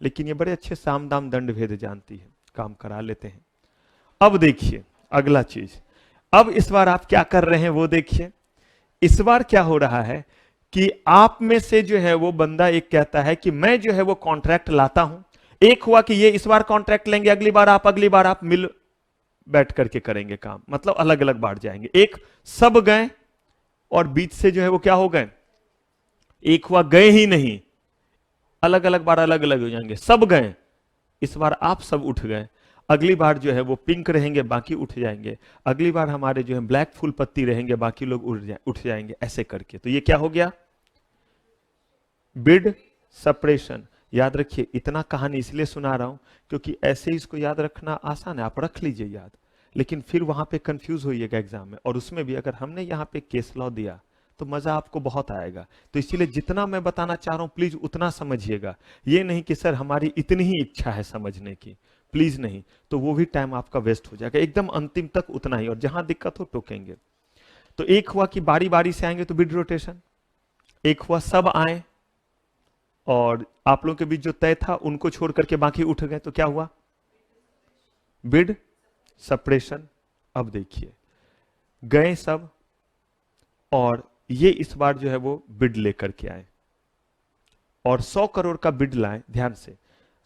लेकिन ये बड़े अच्छे साम दाम दंड भेद जानती है, काम करा लेते हैं। अब देखिए अगला चीज, अब इस बार आप क्या कर रहे हैं वो देखिए। इस बार क्या हो रहा है कि आप में से जो है वो बंदा एक कहता है कि मैं जो है वो कॉन्ट्रैक्ट लाता हूं। एक हुआ कि ये इस बार कॉन्ट्रैक्ट लेंगे, अगली बार आप मिल बैठ करके करेंगे काम, मतलब अलग अलग बांट जाएंगे। एक सब गए और बीच से जो है वो क्या हो गए, एक हुआ गए ही नहीं, अलग अलग बार अलग अलग हो जाएंगे। सब गए, इस बार आप सब उठ गए, अगली बार जो है वो पिंक रहेंगे, बाकी उठ जाएंगे, अगली बार हमारे जो है ब्लैक फुल पत्ती रहेंगे, बाकी लोग उठ जाएंगे, ऐसे करके। तो ये क्या हो गया, बिड सपरेशन। याद रखिए, इतना कहानी इसलिए सुना रहा हूं क्योंकि ऐसे ही इसको याद रखना आसान है, आप रख लीजिए याद, लेकिन फिर वहां पे कंफ्यूज होइएगा एग्जाम में। और उसमें भी अगर हमने यहां पे केस लॉ दिया तो मजा आपको बहुत आएगा। तो इसीलिए जितना मैं बताना चाह रहा हूं प्लीज उतना समझिएगा, ये नहीं कि सर हमारी इतनी ही इच्छा है समझने की, प्लीज नहीं, तो वो भी टाइम आपका वेस्ट हो जाएगा। एकदम अंतिम तक उतना ही, और जहां दिक्कत हो टोकेंगे। तो एक हुआ कि बारी बारी से आएंगे तो बिड रोटेशन, एक हुआ सब आए और आप लोगों के बीच जो तय था उनको छोड़ करके बाकी उठ गए, तो क्या हुआ, बिड सपरेशन। अब देखिए गए सब और ये इस बार जो है वो बिड लेकर के आए और 100 करोड़ का बिड लाए, ध्यान से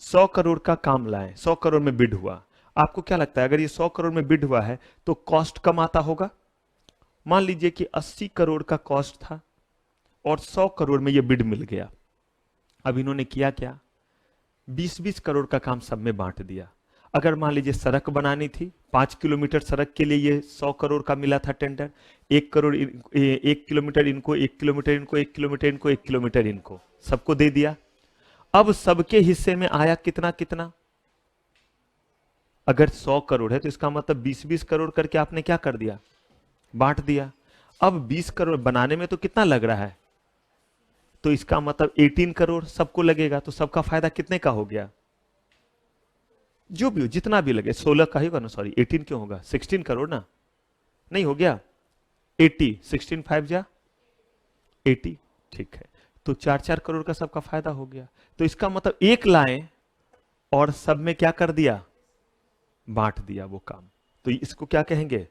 100 करोड़ का काम लाए, 100 करोड़ में बिड हुआ। आपको क्या लगता है अगर ये 100 करोड़ में बिड हुआ है तो कॉस्ट कम आता होगा? मान लीजिए कि 80 करोड़ का कॉस्ट था और 100 करोड़ में ये बिड मिल गया। अब इन्होंने किया क्या, 20-20 करोड़ का काम सब में बांट दिया। अगर मान लीजिए सड़क बनानी थी, 5 किलोमीटर सड़क के लिए ये 100 करोड़ का मिला था टेंडर, 1 करोड़ 1 किलोमीटर इनको, 1 किलोमीटर इनको, 1 किलोमीटर इनको, 1 किलोमीटर इनको, सबको दे दिया। अब सबके हिस्से में आया कितना कितना, अगर 100 करोड़ है तो इसका मतलब 20-20 करोड़ करके आपने क्या कर दिया, बांट दिया। अब 20 करोड़ बनाने में तो कितना लग रहा है, तो इसका मतलब 18 करोड़ सबको लगेगा, तो सबका फायदा कितने का हो गया, जो भी हो जितना भी लगे, 16 का ही होगा ना, सॉरी 18 क्यों होगा, 16 करोड़ ना, नहीं हो गया 80, 16 5 जा 80, ठीक है। तो 4-4 करोड़ का सबका फायदा हो गया। तो इसका मतलब एक लाए और सब में क्या कर दिया, बांट दिया वो काम। तो इसको क्या कहेंगे,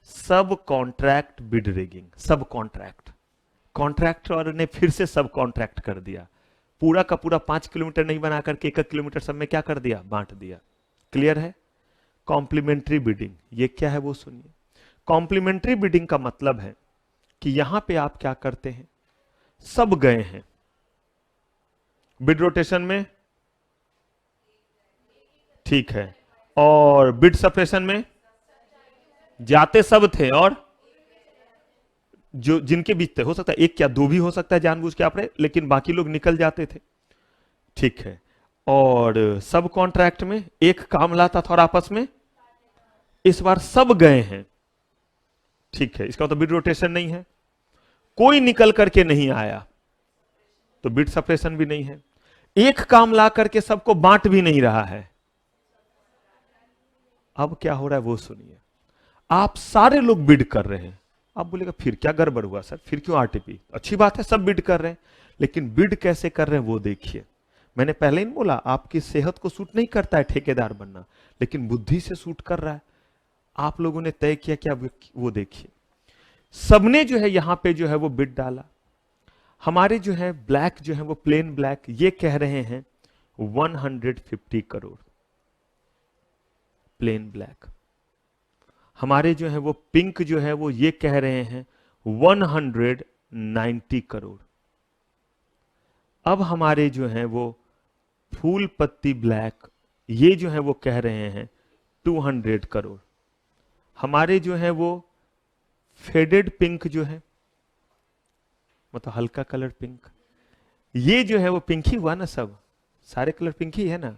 सब कॉन्ट्रैक्ट बिड रिगिंग। सब कॉन्ट्रैक्ट, कॉन्ट्रैक्टर ने फिर से सब कॉन्ट्रैक्ट कर दिया, पूरा का पूरा 5 किलोमीटर नहीं बना करके 1 किलोमीटर सब में क्या कर दिया, बांट दिया। क्लियर है? कॉम्प्लीमेंट्री बिडिंग, ये क्या है वो सुनिए। कॉम्प्लीमेंट्री बिडिंग का मतलब है कि यहां पे आप क्या करते हैं, सब गए हैं बिड रोटेशन में, ठीक है, और बिड सपरेशन में जाते सब थे और जो जिनके बीच थे, हो सकता है एक क्या दो भी हो सकता है जानबूझ के आप रहे, लेकिन बाकी लोग निकल जाते थे। ठीक है, और सब कॉन्ट्रैक्ट में एक काम लाता था और आपस में इस बार सब गए हैं। ठीक है, इसका तो बिड रोटेशन नहीं है, कोई निकल करके नहीं आया तो बिड सप्रेशन भी नहीं है। एक काम ला करके सबको बांट भी नहीं रहा है। अब क्या हो रहा है वो सुनिए। आप सारे लोग बिड कर रहे हैं, आप बोलेगा फिर क्या गड़बड़ हुआ सर, फिर क्यों आरटीपी? अच्छी बात है, सब बिड कर रहे हैं, लेकिन बिड कैसे कर रहे हैं वो देखिए। मैंने पहले ही बोला आपकी सेहत को सूट नहीं करता है ठेकेदार बनना, लेकिन बुद्धि से सूट कर रहा है। आप लोगों ने तय किया क्या वो देखिए। सबने जो है यहां पे जो है वो बिड डाला। हमारे जो है ब्लैक जो है वो प्लेन ब्लैक, ये कह रहे हैं 150 करोड़ प्लेन ब्लैक। हमारे जो है वो पिंक जो है वो ये कह रहे हैं 190 करोड़। अब हमारे जो है वो फूल पत्ती ब्लैक, ये जो है वो कह रहे हैं 200 करोड़। हमारे जो है वो फेडेड पिंक जो है, मतलब हल्का कलर पिंक, ये जो है वो पिंक ही हुआ ना, सब सारे कलर पिंक ही है ना।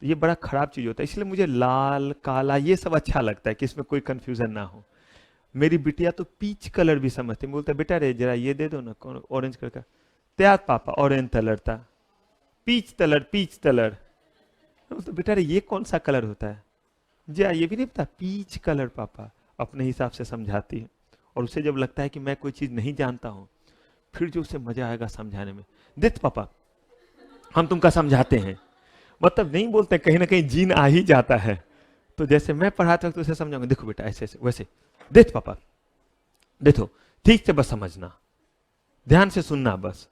ये बड़ा खराब चीज होता है, इसलिए मुझे लाल काला ये सब अच्छा लगता है कि इसमें कोई कंफ्यूजन ना हो। मेरी बिटिया तो पीच कलर भी समझती, बोलता बेटा रे जरा ये दे दो ना, कौन ऑरेंज कलर का? त्याग पापा ऑरेंज कलर था, पीच कलर। तो बेटा रे ये कौन सा कलर होता है? जी ये भी नहीं पता, पीच कलर पापा अपने हिसाब से समझाती है। और उसे जब लगता है कि मैं कोई चीज नहीं जानता हूं, फिर जो उसे मजा आएगा समझाने में, देख पापा हम तुमका समझाते हैं, मतलब नहीं बोलते, कहीं ना कहीं जीन आ ही जाता है। तो जैसे मैं पढ़ाता हूं तो उसे समझाऊंगा, देखो बेटा ऐसे ऐसे वैसे, देख पापा देखो ठीक से बस समझना, ध्यान से सुनना, बस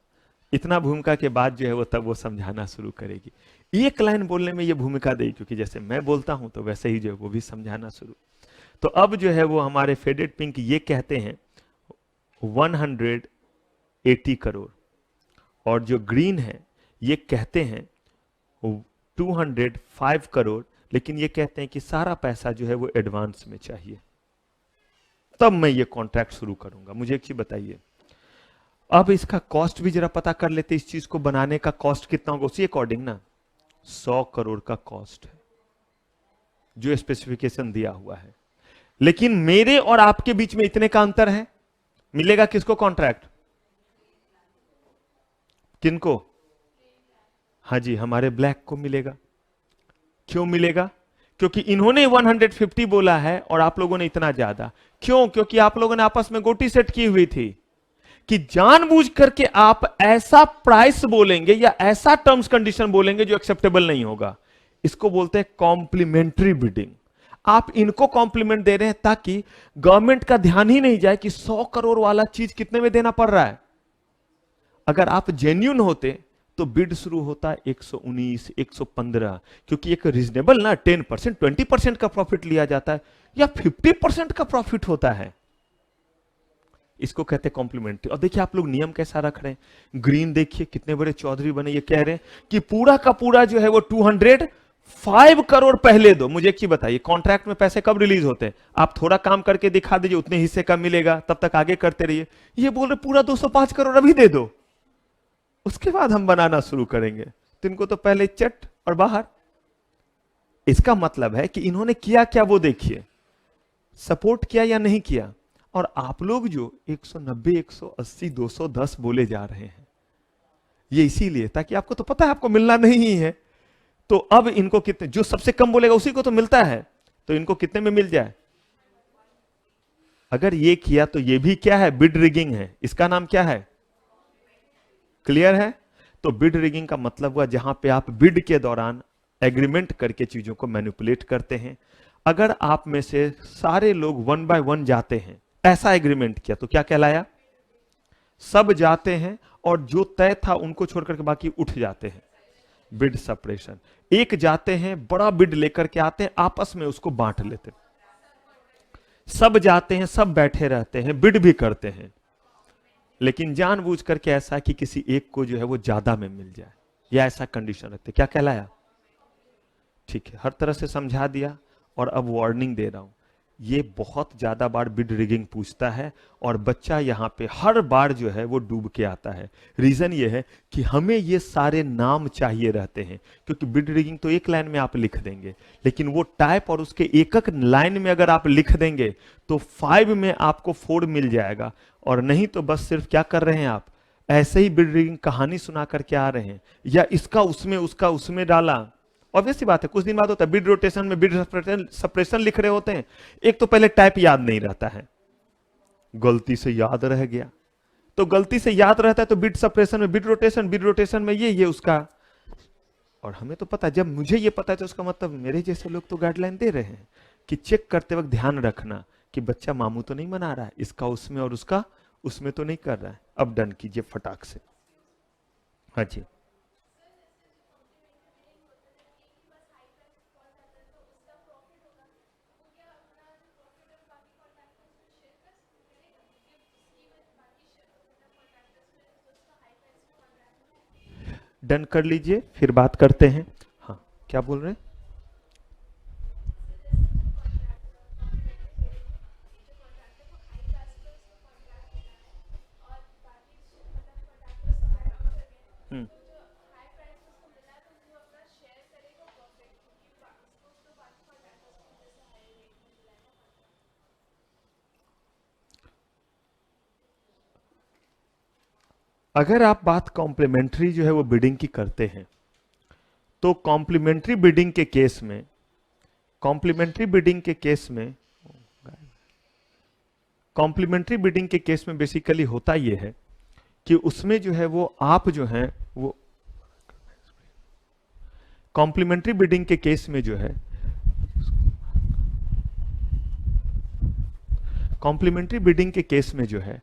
इतना भूमिका के बाद जो है वो तब वो समझाना शुरू करेगी। एक लाइन बोलने में ये भूमिका देगी, क्योंकि जैसे मैं बोलता हूं तो वैसे ही जो है वो भी समझाना शुरू। तो अब जो है वो हमारे फेडेड पिंक ये कहते हैं 180 करोड़, और जो ग्रीन है ये कहते हैं 205 करोड़, लेकिन ये कहते हैं कि सारा पैसा जो है वो एडवांस में चाहिए, तब मैं ये कॉन्ट्रैक्ट शुरू करूंगा। मुझे एक चीज बताइए, अब इसका कॉस्ट भी जरा पता कर लेते, इस चीज को बनाने का कॉस्ट कितना होगा उसी अकॉर्डिंग ना। 100 करोड़ का कॉस्ट है जो स्पेसिफिकेशन दिया हुआ है, लेकिन मेरे और आपके बीच में इतने का अंतर है। मिलेगा किसको कॉन्ट्रैक्ट? किनको? हाँ जी, हमारे ब्लैक को मिलेगा। क्यों मिलेगा? क्योंकि इन्होंने 150 बोला है और आप लोगों ने इतना ज्यादा। क्यों? क्योंकि आप लोगों ने आपस में गोटी सेट की हुई थी कि जानबूझ करके आप ऐसा प्राइस बोलेंगे या ऐसा टर्म्स कंडीशन बोलेंगे जो एक्सेप्टेबल नहीं होगा। इसको बोलते हैं कॉम्प्लीमेंट्री बिडिंग। आप इनको कॉम्प्लीमेंट दे रहे हैं ताकि गवर्नमेंट का ध्यान ही नहीं जाए कि 100 करोड़ वाला चीज कितने में देना पड़ रहा है। अगर आप जेन्युइन होते तो बिड शुरू होता 119, 115, क्योंकि एक रीजनेबल ना 10%, 20% का प्रॉफिट लिया जाता है या 50% का प्रॉफिट होता है। इसको कहते हैं कॉम्प्लीमेंट्री। और देखिए आप लोग नियम कैसा रख रहे हैं। ग्रीन देखिए कितने बड़े चौधरी बने, ये कह रहे हैं कि पूरा का पूरा जो है वो 205 करोड़ पहले दो। मुझे एक चीज बताइए, कॉन्ट्रैक्ट में पैसे कब रिलीज होते हैं? आप थोड़ा काम करके दिखा दीजिए, उतने हिस्से का मिलेगा, तब तक आगे करते रहिए। ये बोल रहे पूरा 205 करोड़ अभी दे दो, उसके बाद हम बनाना शुरू करेंगे। तो इनको तो पहले चट और बाहर। इसका मतलब है कि इन्होंने किया क्या वो देखिए, सपोर्ट किया या नहीं किया। और आप लोग जो 190, 180, 210 बोले जा रहे हैं, ये इसीलिए ताकि आपको तो पता है आपको मिलना नहीं है। तो अब इनको कितने, जो सबसे कम बोलेगा उसी को तो मिलता है, तो इनको कितने में मिल जाए। अगर ये किया तो ये भी क्या है, बिड रिगिंग है। इसका नाम क्या है? क्लियर है? तो बिड रिगिंग का मतलब हुआ जहां पे आप बिड के दौरान एग्रीमेंट करके चीजों को मैनिपुलेट करते हैं। अगर आप में से सारे लोग 1 बाय 1 जाते हैं, ऐसा एग्रीमेंट किया, तो क्या कहलाया? सब जाते हैं और जो तय था उनको छोड़कर के बाकी उठ जाते हैं, बिड सेपरेशन। एक जाते हैं बड़ा बिड लेकर के आते हैं, आपस में उसको बांट लेते हैं। सब जाते हैं, सब बैठे रहते हैं, बिड भी करते हैं, लेकिन जानबूझ करके ऐसा कि किसी एक को जो है वो ज्यादा में मिल जाए, या ऐसा कंडीशन रखते। क्या कहलाया? ठीक है, हर तरह से समझा दिया और अब वार्निंग दे रहा हूं। ये बहुत ज्यादा बार बिड रिगिंग पूछता है और बच्चा यहाँ पे हर बार जो है वो डूब के आता है। रीजन ये है कि हमें ये सारे नाम चाहिए रहते हैं, क्योंकि बिड रिगिंग तो एक लाइन में आप लिख देंगे, लेकिन वो टाइप और उसके एक एक लाइन में अगर आप लिख देंगे तो 5 में आपको 4 मिल जाएगा। और नहीं तो बस सिर्फ क्या कर रहे हैं आप, ऐसे ही बिड रिगिंग कहानी सुना करके आ रहे हैं, या इसका उसमें उसका उसमें डाला। ऑब्वियस सी बात है, कुछ दिन बाद होता है बिड रोटेशन में बिड सप्रेशन लिख रहे होते हैं, एक तो पहले टाइप याद नहीं रहता है, गलती से याद रह गया, तो गलती से याद रहता है तो बिड सप्रेशन में बिड रोटेशन में ये उसका। और हमें तो पता है, जब मुझे ये पता है तो उसका मतलब मेरे जैसे लोग तो गाइडलाइन दे रहे हैं कि चेक करते वक्त ध्यान रखना कि बच्चा मामू तो नहीं मना रहा है, इसका उसमें और उसका उसमें तो नहीं कर रहा है। अब डन कीजिए फटाक से। हाँ जी। डन कर लीजिए, फिर बात करते हैं। हाँ, क्या बोल रहे हैं? हम्म। अगर आप बात कॉम्प्लीमेंट्री जो है वो बिडिंग की करते हैं, तो कॉम्प्लीमेंट्री बिडिंग के केस में, कॉम्प्लीमेंट्री बिडिंग के केस में कॉम्प्लीमेंट्री बिडिंग के केस में बेसिकली होता यह है कि उसमें जो है वो आप जो है वो कॉम्प्लीमेंट्री बिडिंग के केस में जो है, कॉम्प्लीमेंट्री बिडिंग के केस में जो है,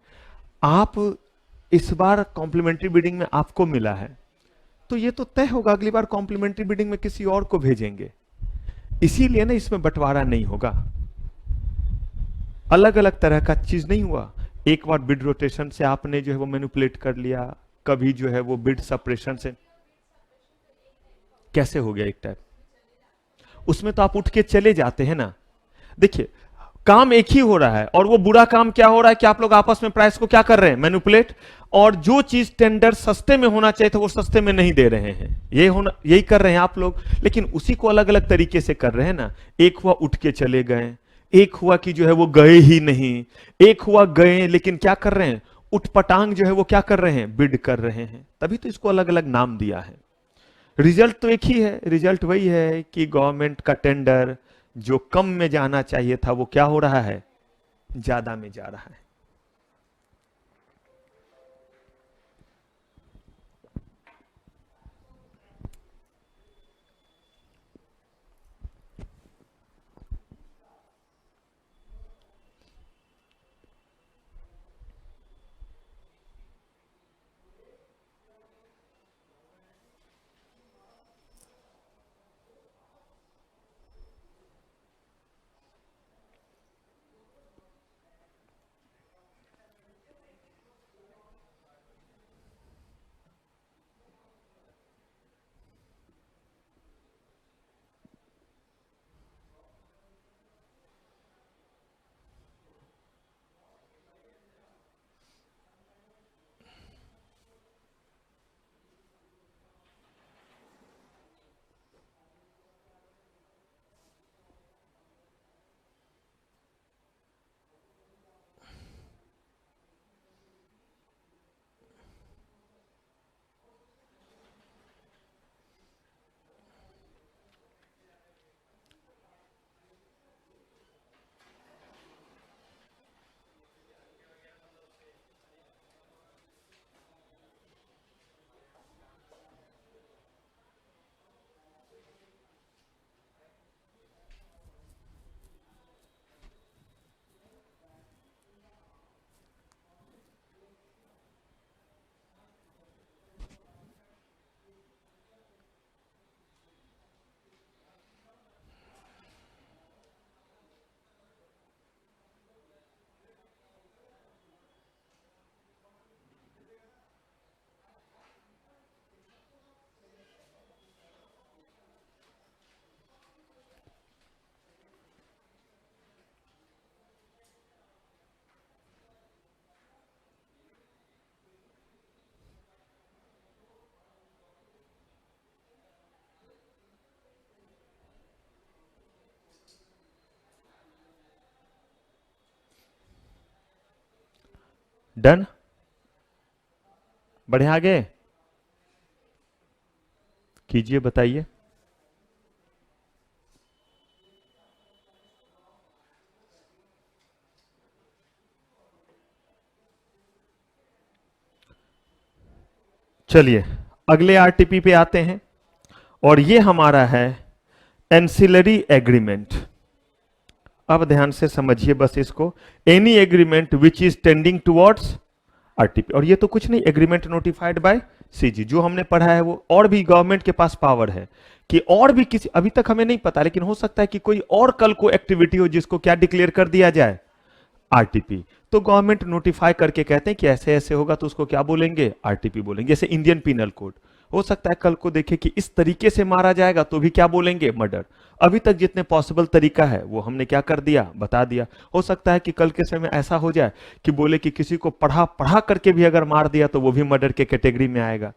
आप इस बार कॉम्प्लीमेंट्री बिडिंग में आपको मिला है तो ये तो तय होगा अगली बार कॉम्प्लीमेंट्री बिडिंग में किसी और को भेजेंगे, इसीलिए ना इसमें बंटवारा नहीं होगा। अलग अलग तरह का चीज नहीं हुआ, एक बार बिड रोटेशन से आपने जो है वो मैनिपुलेट कर लिया, कभी जो है वो बिड सप्रेशन से। कैसे हो गया एक टाइप? उसमें तो आप उठ के चले जाते हैं ना। देखिए, काम एक ही हो रहा है और वो बुरा काम क्या हो रहा है कि आप लोग आपस में प्राइस को क्या कर रहे हैं, मैनिपुलेट। और जो चीज टेंडर सस्ते में होना चाहिए था वो सस्ते में नहीं दे रहे हैं, ये होना, यही कर रहे हैं आप लोग, लेकिन उसी को अलग अलग तरीके से कर रहे हैं ना। एक हुआ उठ के चले गए, एक हुआ कि जो है वो गए ही नहीं, एक हुआ गए लेकिन क्या कर रहे हैं, उठपटांग जो है वो क्या कर रहे हैं, बिड कर रहे हैं। तभी तो इसको अलग अलग नाम दिया है। रिजल्ट तो एक ही है, रिजल्ट वही है कि गवर्नमेंट का टेंडर जो कम में जाना चाहिए था वो क्या हो रहा है, ज्यादा में जा रहा है। डन, बढ़े आगे, कीजिए, बताइए। चलिए अगले आरटीपी पे आते हैं, और ये हमारा है एंसिलरी एग्रीमेंट। अब ध्यान से समझिए बस इसको, any agreement which is tending towards RTP. और ये तो कुछ नहीं, एग्रीमेंट नोटिफाइड बाय सीजी, जो हमने पढ़ा है वो। और भी गवर्नमेंट के पास पावर है कि और भी किसी, अभी तक हमें नहीं पता, लेकिन हो सकता है कि कोई और कल को एक्टिविटी हो जिसको क्या डिक्लेयर कर दिया जाए, आरटीपी। तो गवर्नमेंट नोटिफाई करके कहते हैं कि ऐसे ऐसे होगा, तो उसको क्या बोलेंगे, आरटीपी बोलेंगे। जैसे इंडियन पिनल कोड, हो सकता है कल को देखे कि इस तरीके से मारा जाएगा तो भी क्या बोलेंगे, मर्डर। अभी तक जितने पॉसिबल तरीका है वो हमने क्या कर दिया, बता दिया। हो सकता है कि कल के समय ऐसा हो जाए कि बोले कि किसी को पढ़ा पढ़ा करके भी अगर मार दिया तो वो भी मर्डर के कैटेगरी में आएगा।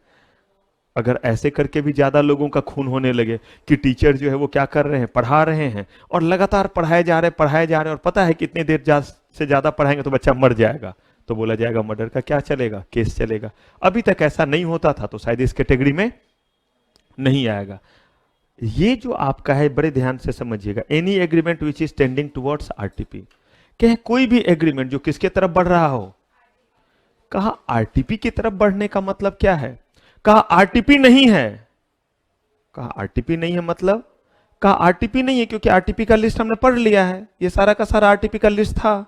अगर ऐसे करके भी ज्यादा लोगों का खून होने लगे कि टीचर जो है वो क्या कर रहे हैं, पढ़ा रहे हैं और लगातार पढ़ाए जा रहे हैं, और पता है कितनी देर से ज्यादा पढ़ाएंगे तो बच्चा मर जाएगा, तो बोला जाएगा मर्डर का क्या चलेगा, केस चलेगा। अभी तक ऐसा नहीं होता था तो शायद इस कैटेगरी में नहीं आएगा। ये जो आपका है बड़े ध्यान से समझिएगा, any agreement which is tending towards RTP. कहे कोई भी एग्रीमेंट जो किसके तरफ बढ़ रहा हो, कहा आरटीपी की तरफ बढ़ने का मतलब क्या है, कहा आरटीपी नहीं है, कहा आरटीपी नहीं है मतलब, कहा आरटीपी नहीं है क्योंकि आरटीपी का लिस्ट हमने पढ़ लिया है, ये सारा का सारा आरटीपी का लिस्ट था,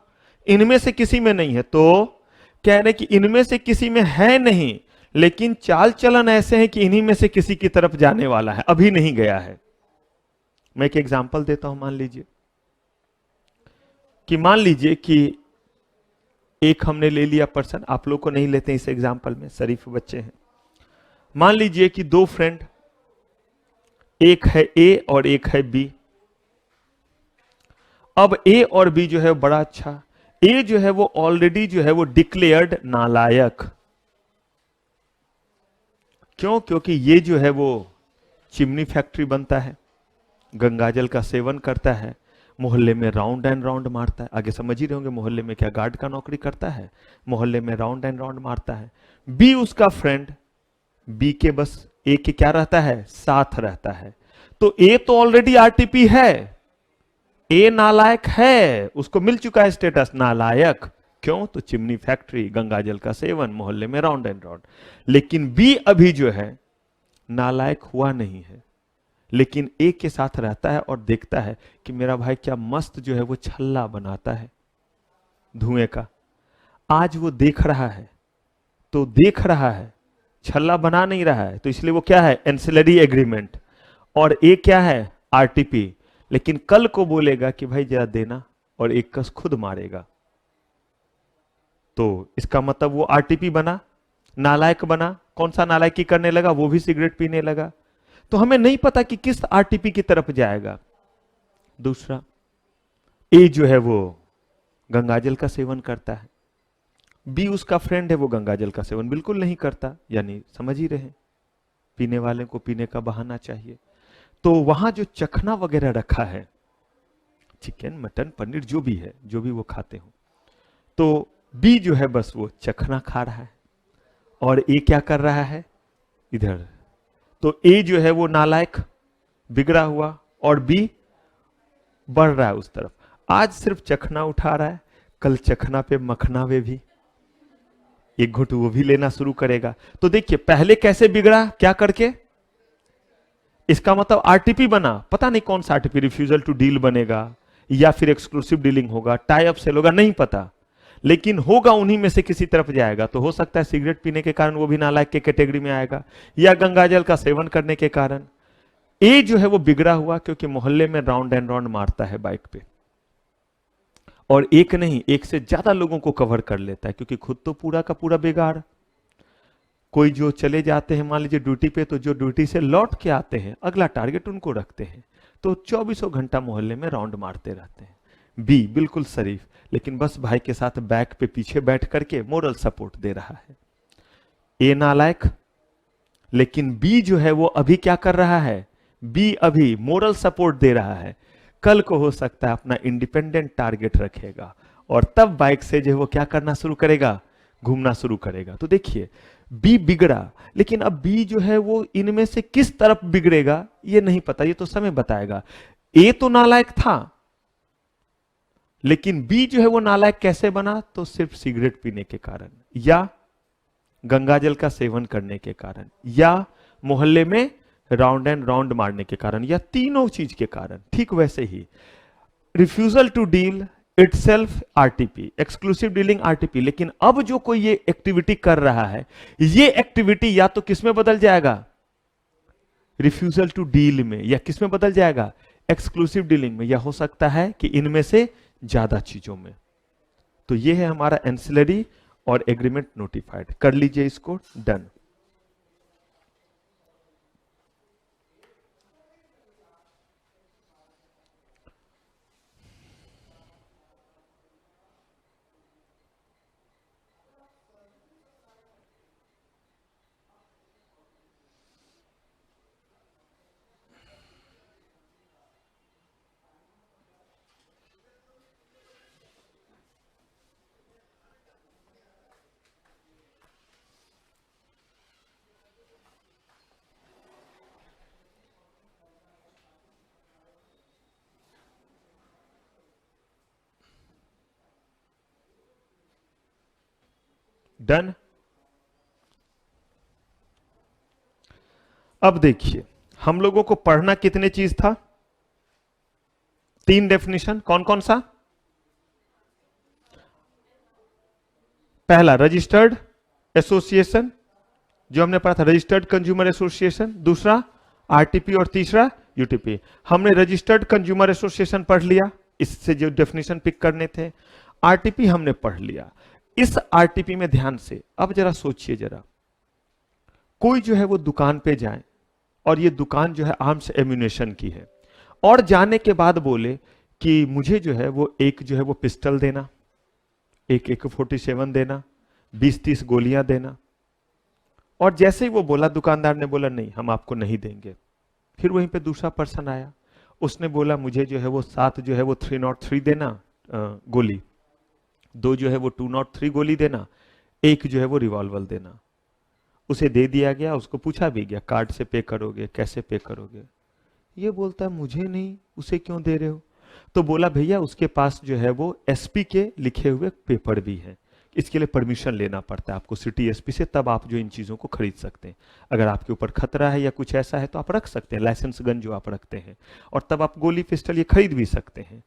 इनमें से किसी में नहीं है। तो कह रहे कि इनमें से किसी में है नहीं, लेकिन चाल चलन ऐसे है कि इन्हीं में से किसी की तरफ जाने वाला है, अभी नहीं गया है। मैं एक एग्जांपल देता हूं, मान लीजिए कि एक हमने ले लिया पर्सन, आप लोग को नहीं लेते इस एग्जांपल में, शरीफ बच्चे हैं। मान लीजिए कि दो फ्रेंड, एक है ए और एक है बी। अब ए और बी जो है बड़ा अच्छा, ए जो है वो ऑलरेडी जो है वो डिक्लेयर्ड नालायक। क्यों? क्योंकि ये जो है वो चिमनी फैक्ट्री बनता है, गंगाजल का सेवन करता है, मोहल्ले में राउंड एंड राउंड मारता है। आगे समझ ही रहे होंगे, मोहल्ले में क्या गार्ड का नौकरी करता है, मोहल्ले में राउंड एंड राउंड मारता है। बी उसका फ्रेंड, बी के बस ए के क्या रहता है, साथ रहता है। तो ए तो ऑलरेडी आरटीपी है, ए नालायक है, उसको मिल चुका है स्टेटस नालायक। क्यों? तो चिमनी फैक्ट्री, गंगाजल का सेवन, मोहल्ले में राउंड एंड राउंड। लेकिन बी अभी जो है नालायक हुआ नहीं है, लेकिन ए के साथ रहता है और देखता है कि मेरा भाई क्या मस्त जो है वो छल्ला बनाता है धुएं का। आज वो देख रहा है, तो देख रहा है, छल्ला बना नहीं रहा है, तो इसलिए वो क्या है, एंसिलरी एग्रीमेंट। और ए क्या है, आरटीपी। लेकिन कल को बोलेगा कि भाई जरा देना, और एक कस खुद मारेगा, तो इसका मतलब वो आरटीपी बना, नालायक बना। कौन सा नालायकी करने लगा, वो भी सिगरेट पीने लगा। तो हमें नहीं पता कि किस आरटीपी की तरफ जाएगा। दूसरा, ए जो है वो गंगाजल का सेवन करता है, बी उसका फ्रेंड है, वो गंगाजल का सेवन बिल्कुल नहीं करता, यानी समझ ही रहे, पीने वाले को पीने का बहाना चाहिए। तो वहां जो चखना वगैरह रखा है, चिकन मटन पनीर जो भी है, जो भी वो खाते हो, तो बी जो है बस वो चखना खा रहा है, और ए क्या कर रहा है इधर। तो ए जो है वो नालायक बिगड़ा हुआ, और बी बढ़ रहा है उस तरफ। आज सिर्फ चखना उठा रहा है, कल चखना पे मखना पे भी एक घुट वो भी लेना शुरू करेगा। तो देखिए पहले कैसे बिगड़ा, क्या करके, इसका मतलब आरटीपी बना, पता नहीं कौन सा आरटीपी, रिफ्यूजल टू डील बनेगा या फिर एक्सक्लूसिव डीलिंग होगा, टाई अप सेल होगा, नहीं पता, लेकिन होगा उन्हीं में से किसी तरफ जाएगा। तो हो सकता है सिगरेट पीने के कारण वो भी नालायक के कैटेगरी में आएगा, या गंगाजल का सेवन करने के कारण। ए जो है वो बिगड़ा हुआ क्योंकि मोहल्ले में राउंड एंड राउंड मारता है बाइक पे, और एक नहीं एक से ज्यादा लोगों को कवर कर लेता है, क्योंकि खुद तो पूरा का पूरा बेगार। कोई जो चले जाते हैं मान लीजिए ड्यूटी पे, तो जो ड्यूटी से लौट के आते हैं अगला टारगेट उनको रखते हैं, तो 24 घंटा मोहल्ले में राउंड मारते रहते हैं। बी बिल्कुल शरीफ, लेकिन बस भाई के साथ बैक पे पीछे बैठ करके मोरल सपोर्ट दे रहा है। ए नालायक, लेकिन बी जो है वो अभी क्या कर रहा है, बी अभी मोरल सपोर्ट दे रहा है। कल को हो सकता है अपना इंडिपेंडेंट टारगेट रखेगा, और तब बाइक से जो है वो क्या करना शुरू करेगा, घूमना शुरू करेगा। तो देखिए बी बिगड़ा, लेकिन अब बी जो है वो इनमें से किस तरफ बिगड़ेगा ये नहीं पता, ये तो समय बताएगा। ए तो नालायक था, लेकिन बी जो है वो नालायक कैसे बना, तो सिर्फ सिगरेट पीने के कारण, या गंगाजल का सेवन करने के कारण, या मोहल्ले में राउंड एंड राउंड मारने के कारण, या तीनों चीज के कारण। ठीक वैसे ही refusal to deal itself RTP, exclusive dealing RTP. लेकिन अब जो कोई ये एक्टिविटी कर रहा है, ये एक्टिविटी या तो किसमें बदल जाएगा, रिफ्यूजल टू डील में, या किसमें बदल जाएगा, एक्सक्लूसिव डीलिंग में, या हो सकता है कि इनमें से ज्यादा चीजों में। तो ये है हमारा एंसिलरी और एग्रीमेंट नोटिफाइड। कर लीजिए इसको, डन। डन। अब देखिए हम लोगों को पढ़ना कितने चीज था, 3 डेफिनेशन। कौन कौन सा, पहला रजिस्टर्ड एसोसिएशन जो हमने पढ़ा था, रजिस्टर्ड कंज्यूमर एसोसिएशन, दूसरा आरटीपी और तीसरा यूटीपी। हमने रजिस्टर्ड कंज्यूमर एसोसिएशन पढ़ लिया, इससे जो डेफिनेशन पिक करने थे। आरटीपी हमने पढ़ लिया। इस आरटीपी में ध्यान से अब जरा सोचिए, जरा कोई जो है वो दुकान पे जाए और ये दुकान जो है आर्म्स एम्यूनेशन की है, और जाने के बाद बोले कि मुझे जो है वो एक जो है वो पिस्टल देना, एक AK-47 देना, 20-30 गोलियां देना। और जैसे ही वो बोला, दुकानदार ने बोला नहीं हम आपको नहीं देंगे। फिर वहीं पे दूसरा पर्सन आया, उसने बोला मुझे जो है वो 7 जो है वो 303 देना गोली, 2 जो है वो 203 गोली देना, एक जो है वो रिवॉल्वर देना। उसे दे दिया गया, उसको पूछा भी गया कार्ड से पे करोगे, कैसे पे करोगे। ये बोलता है मुझे नहीं, उसे क्यों दे रहे हो। तो बोला भैया उसके पास जो है वो एसपी के लिखे हुए पेपर भी हैं, इसके लिए परमिशन लेना पड़ता है आपको सिटी एसपी से, तब आप जो इन चीजों को खरीद सकते हैं। अगर आपके ऊपर खतरा है या कुछ ऐसा है तो आप रख सकते हैं, लाइसेंस गन जो आप रखते हैं, और तब आप गोली पिस्टल ये खरीद भी सकते हैं।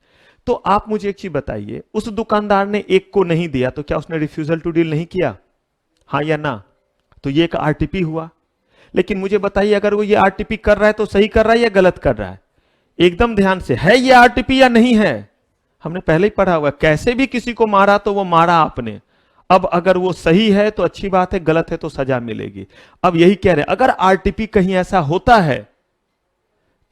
तो आप मुझे एक चीज बताइए, उस दुकानदार ने एक को नहीं दिया तो क्या उसने रिफ्यूजल टू डील नहीं किया, हाँ या ना। तो ये एक आरटीपी हुआ। लेकिन मुझे बताइए अगर वो ये आरटीपी कर रहा है तो सही कर रहा है या गलत कर रहा है, एकदम ध्यान से, है ये आरटीपी या नहीं है। हमने पहले ही पढ़ा हुआ, कैसे भी किसी को मारा तो वो मारा आपने। अब अगर वो सही है तो अच्छी बात है, गलत है तो सजा मिलेगी। अब यही कह रहे हैं अगर आरटीपी कहीं ऐसा होता है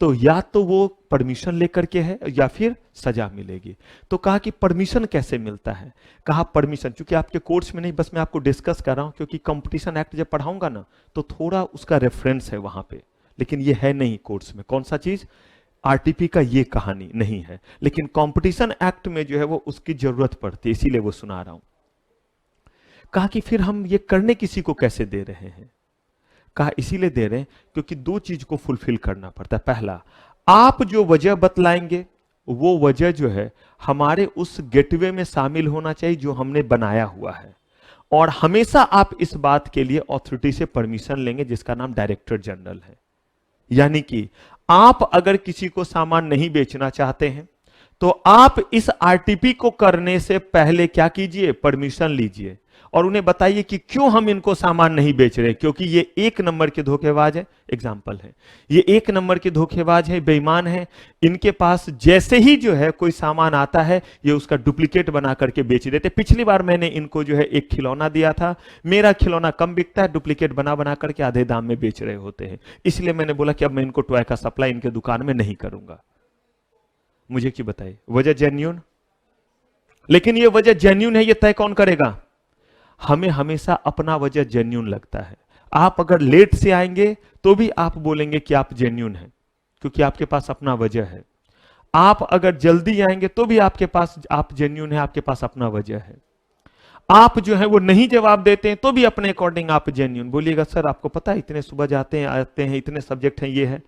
तो या तो वो परमिशन लेकर के है या फिर सजा मिलेगी। तो कहा कि परमिशन कैसे मिलता है, कहा परमिशन, क्योंकि आपके कोर्स में नहीं, बस मैं आपको डिस्कस कर रहा हूं, क्योंकि कंपटीशन एक्ट जब पढ़ाऊंगा ना तो थोड़ा उसका रेफरेंस है वहां पे, लेकिन ये है नहीं कोर्स में। कौन सा चीज, आरटीपी का ये कहानी नहीं है, लेकिन कंपटीशन एक्ट में जो है वो उसकी जरूरत पड़ती है, इसीलिए वो सुना रहा हूं। कहा कि फिर हम ये करने किसी को कैसे दे रहे हैं, कहा इसीलिए दे रहे हैं क्योंकि 2 चीज को फुलफिल करना पड़ता है। पहला, आप जो वजह बतलाएंगे वो वजह जो है हमारे उस गेटवे में शामिल होना चाहिए जो हमने बनाया हुआ है, और हमेशा आप इस बात के लिए अथॉरिटी से परमिशन लेंगे जिसका नाम डायरेक्टर जनरल है। यानी कि आप अगर किसी को सामान नहीं बेचना चाहते हैं तो आप इस आरटीपी को करने से पहले क्या कीजिए, परमिशन लीजिए और उन्हें बताइए कि क्यों हम इनको सामान नहीं बेच रहे, क्योंकि ये 1 नंबर के धोखेबाज है। एग्जाम्पल है, ये 1 नंबर के धोखेबाज है, बेईमान है। इनके पास जैसे ही जो है कोई सामान आता है ये उसका डुप्लीकेट बना करके बेच देते। पिछली बार मैंने इनको जो है एक खिलौना दिया था, मेरा खिलौना कम बिकता है, डुप्लीकेट बना बना करके आधे दाम में बेच रहे होते हैं। इसलिए मैंने बोला कि अब मैं इनको टॉय का सप्लाई इनके दुकान में नहीं करूंगा। मुझे क्यों बताइए, वजह जेन्यून, लेकिन ये वजह जेन्यून है ये तय कौन करेगा, हमें हमेशा अपना वजह जेन्यून लगता है। आप अगर लेट से आएंगे तो भी आप बोलेंगे कि आप जेन्यून हैं, क्योंकि आपके पास अपना वजह है। आप अगर जल्दी आएंगे तो भी आपके पास आप जेन्यून है, आपके पास अपना वजह है। आप जो है वो नहीं जवाब देते हैं तो भी अपने अकॉर्डिंग आप जेन्यून बोलिएगा, सर आपको पता है इतने सुबह जाते हैं आते हैं, इतने सब्जेक्ट हैं, ये है।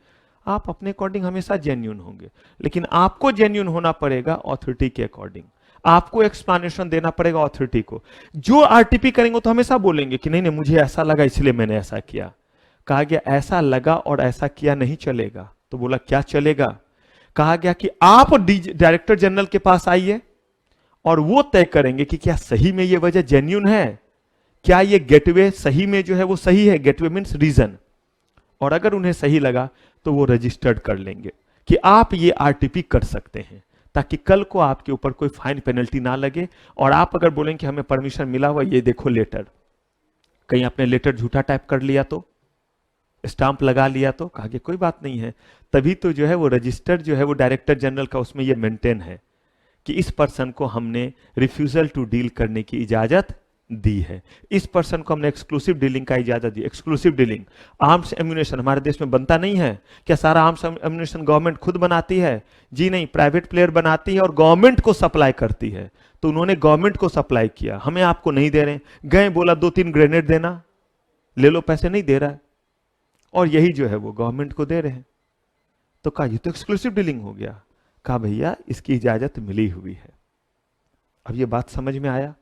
आप अपने अकॉर्डिंग हमेशा जेन्यून होंगे, लेकिन आपको जेन्यून होना पड़ेगा ऑथोरिटी के अकॉर्डिंग। आपको एक्सप्लेनेशन देना पड़ेगा ऑथोरिटी को। जो आरटीपी करेंगे तो हमेशा बोलेंगे कि नहीं नहीं मुझे ऐसा लगा इसलिए मैंने ऐसा किया। कहा गया ऐसा लगा और ऐसा किया नहीं चलेगा, तो बोला क्या चलेगा? कहा गया कि आप डायरेक्टर जनरल के पास आइए और वो तय करेंगे कि क्या सही में ये वजह जेन्यून है, क्या ये गेटवे सही में जो है वो सही है, गेटवे मीन्स रीजन। और अगर उन्हें सही लगा तो वो रजिस्टर्ड कर लेंगे कि आप ये आरटीपी कर सकते हैं, ताकि कल को आपके ऊपर कोई फाइन पेनल्टी ना लगे। और आप अगर बोलेंगे कि हमें परमिशन मिला हुआ, ये देखो लेटर, कहीं आपने लेटर झूठा टाइप कर लिया तो, स्टाम्प लगा लिया तो, कहा कि कोई बात नहीं है। तभी तो जो है वो रजिस्टर्ड जो है वो डायरेक्टर जनरल का उसमें ये मेंटेन है कि इस पर्सन को हमने रिफ्यूजल टू डील करने की इजाजत दी है, इस पर्सन को हमने एक्सक्लूसिव डीलिंग का इजाजत दी। एक्सक्लूसिव डीलिंग, आर्म्स एम्यूनेशन हमारे देश में बनता नहीं है क्या? सारा आर्म्स एम्यूनेशन गवर्नमेंट खुद बनाती है? जी नहीं, प्राइवेट प्लेयर बनाती है और गवर्नमेंट को सप्लाई करती है। तो उन्होंने गवर्नमेंट को सप्लाई किया, हमें आपको नहीं दे रहे। गए बोला 2-3 ग्रेनेड देना, ले लो पैसे, नहीं दे रहा है, और यही जो है वो गवर्नमेंट को दे रहे हैं। तो कहा ये तो एक्सक्लूसिव डीलिंग हो गया। कहा भैया इसकी इजाजत मिली हुई है। अब ये बात समझ में आया?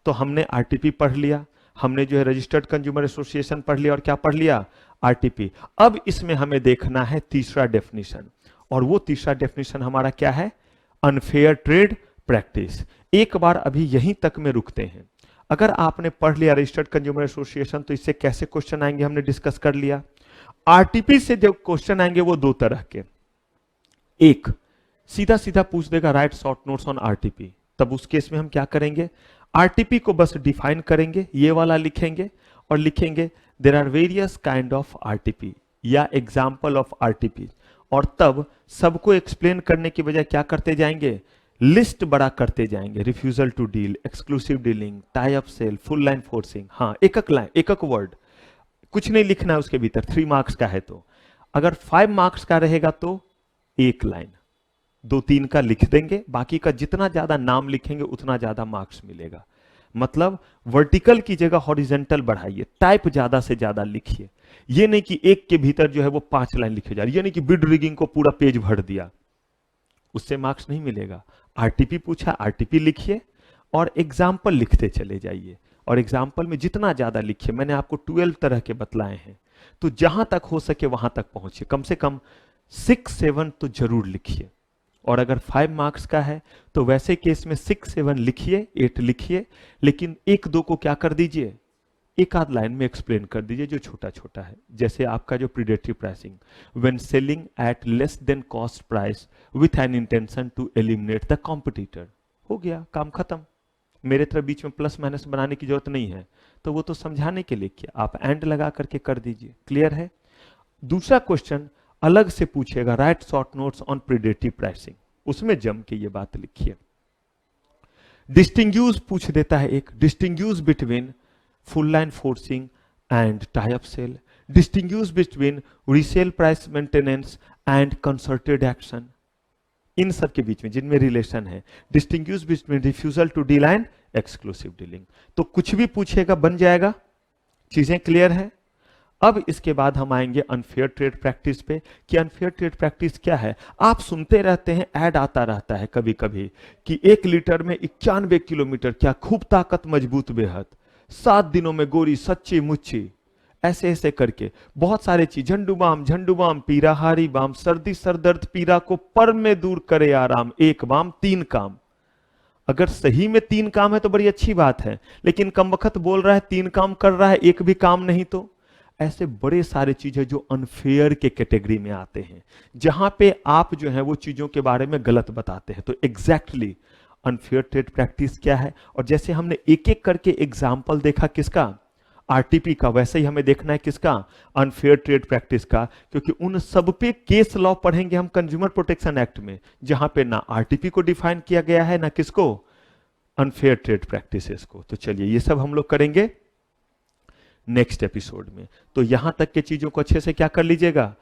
तो हमने आरटीपी पढ़ लिया, हमने जो है रजिस्टर्ड कंज्यूमर एसोसिएशन पढ़ लिया, और क्या पढ़ लिया? आरटीपी। अब इसमें हमें देखना है तीसरा डेफिनेशन, और वो तीसरा डेफिनेशन हमारा क्या है? Unfair trade practice. एक बार अभी यहीं तक में रुकते हैं। अगर आपने पढ़ लिया रजिस्टर्ड कंज्यूमर एसोसिएशन तो इससे कैसे क्वेश्चन आएंगे हमने डिस्कस कर लिया। आरटीपी से जो क्वेश्चन आएंगे वो दो तरह के, एक सीधा सीधा पूछ देगा right short notes on RTP, तब उस केस में हम क्या करेंगे? आरटीपी को बस डिफाइन करेंगे, ये वाला लिखेंगे और लिखेंगे there are various kind of RTP या एग्जाम्पल ऑफ आरटीपी, और तब सबको एक्सप्लेन करने की बजाय क्या करते जाएंगे? लिस्ट बड़ा करते जाएंगे। Refusal to deal, exclusive dealing, tie up sale, full line forcing. हाँ, एक एक लाइन, एक एक वर्ड, कुछ नहीं लिखना है उसके भीतर। 3 मार्क्स का है तो, अगर 5 मार्क्स का रहेगा तो एक लाइन, 2-3 का लिख देंगे, बाकी का जितना ज्यादा नाम लिखेंगे उतना ज्यादा मार्क्स मिलेगा। मतलब वर्टिकल की जगह हॉरिजेंटल बढ़ाइए, टाइप ज्यादा से ज्यादा लिखिए। ये नहीं कि एक के भीतर जो है वो 5 लाइन लिखे जा रही, ये नहीं कि बिड रिगिंग को पूरा पेज भर दिया, उससे मार्क्स नहीं मिलेगा। आरटीपी पूछा, आरटीपी लिखिए और एग्जाम्पल लिखते चले जाइए, और एग्जाम्पल में जितना ज्यादा लिखिए, मैंने आपको 12 तरह के बतलाए हैं, तो जहां तक हो सके वहां तक पहुंचिए। कम से कम 6-7 तो जरूर लिखिए, और अगर 5 मार्क्स का है तो वैसे केस में 6-7 लिखिए, 8 लिखिए, लेकिन 1-2 को क्या कर दीजिए? एक आध लाइन में एक्सप्लेन कर दीजिए जो छोटा छोटा है। जैसे आपका जो predatory pricing, when selling at less than cost price with an intention to eliminate the competitor, हो गया, काम खत्म। मेरे तरफ बीच में प्लस माइनस बनाने की जरूरत नहीं है, तो वो तो समझाने के लिए किया, आप एंड लगा करके कर दीजिए। क्लियर है? दूसरा क्वेश्चन अलग से पूछेगा, right short notes on predatory pricing, उसमें जम के ये बात लिखिए। डिस्टिंग्यूज पूछ देता है एक, डिस्टिंग्यूज between full line forcing and tie-up sale, distinguish between resale price maintenance and concerted action, इन सब के बीच में जिनमें रिलेशन है, distinguish between refusal to deal and exclusive dealing। तो कुछ भी पूछेगा बन जाएगा। चीजें क्लियर है? अब इसके बाद हम आएंगे अनफेयर ट्रेड प्रैक्टिस पे, कि अनफेयर ट्रेड प्रैक्टिस क्या है। आप सुनते रहते हैं, ऐड आता रहता है कभी कभी कि 1 लीटर में 91 किलोमीटर, क्या खूब ताकत मजबूत बेहद, 7 दिनों में गोरी सच्ची मुच्ची, ऐसे ऐसे करके बहुत सारे चीज, झंडू बाम पीरा हारी बाम, सर्दी सरदर्द पीरा को पर में दूर करे आराम, एक बाम 3 काम। अगर सही में 3 काम है तो बड़ी अच्छी बात है, लेकिन कमबख्त बोल रहा है 3 काम कर रहा है, एक भी काम नहीं। तो ऐसे बड़े सारे चीजें जो अनफेयर के कैटेगरी में आते हैं, जहां पे आप जो है वो चीजों के बारे में गलत बताते हैं। तो एग्जैक्टली अनफेयर ट्रेड प्रैक्टिस क्या है, और जैसे हमने एक एक करके एग्जाम्पल देखा किसका? आरटीपी का, वैसे ही हमें देखना है किसका? अनफेयर ट्रेड प्रैक्टिस का, क्योंकि उन सब पे केस लॉ पढ़ेंगे हम कंज्यूमर प्रोटेक्शन एक्ट में, जहां पे ना आरटीपी को डिफाइन किया गया है ना किसको? अनफेयर ट्रेड प्रैक्टिसेस को। तो चलिए ये सब हम लोग करेंगे नेक्स्ट एपिसोड में। तो यहां तक के चीजों को अच्छे से क्या कर लीजिएगा?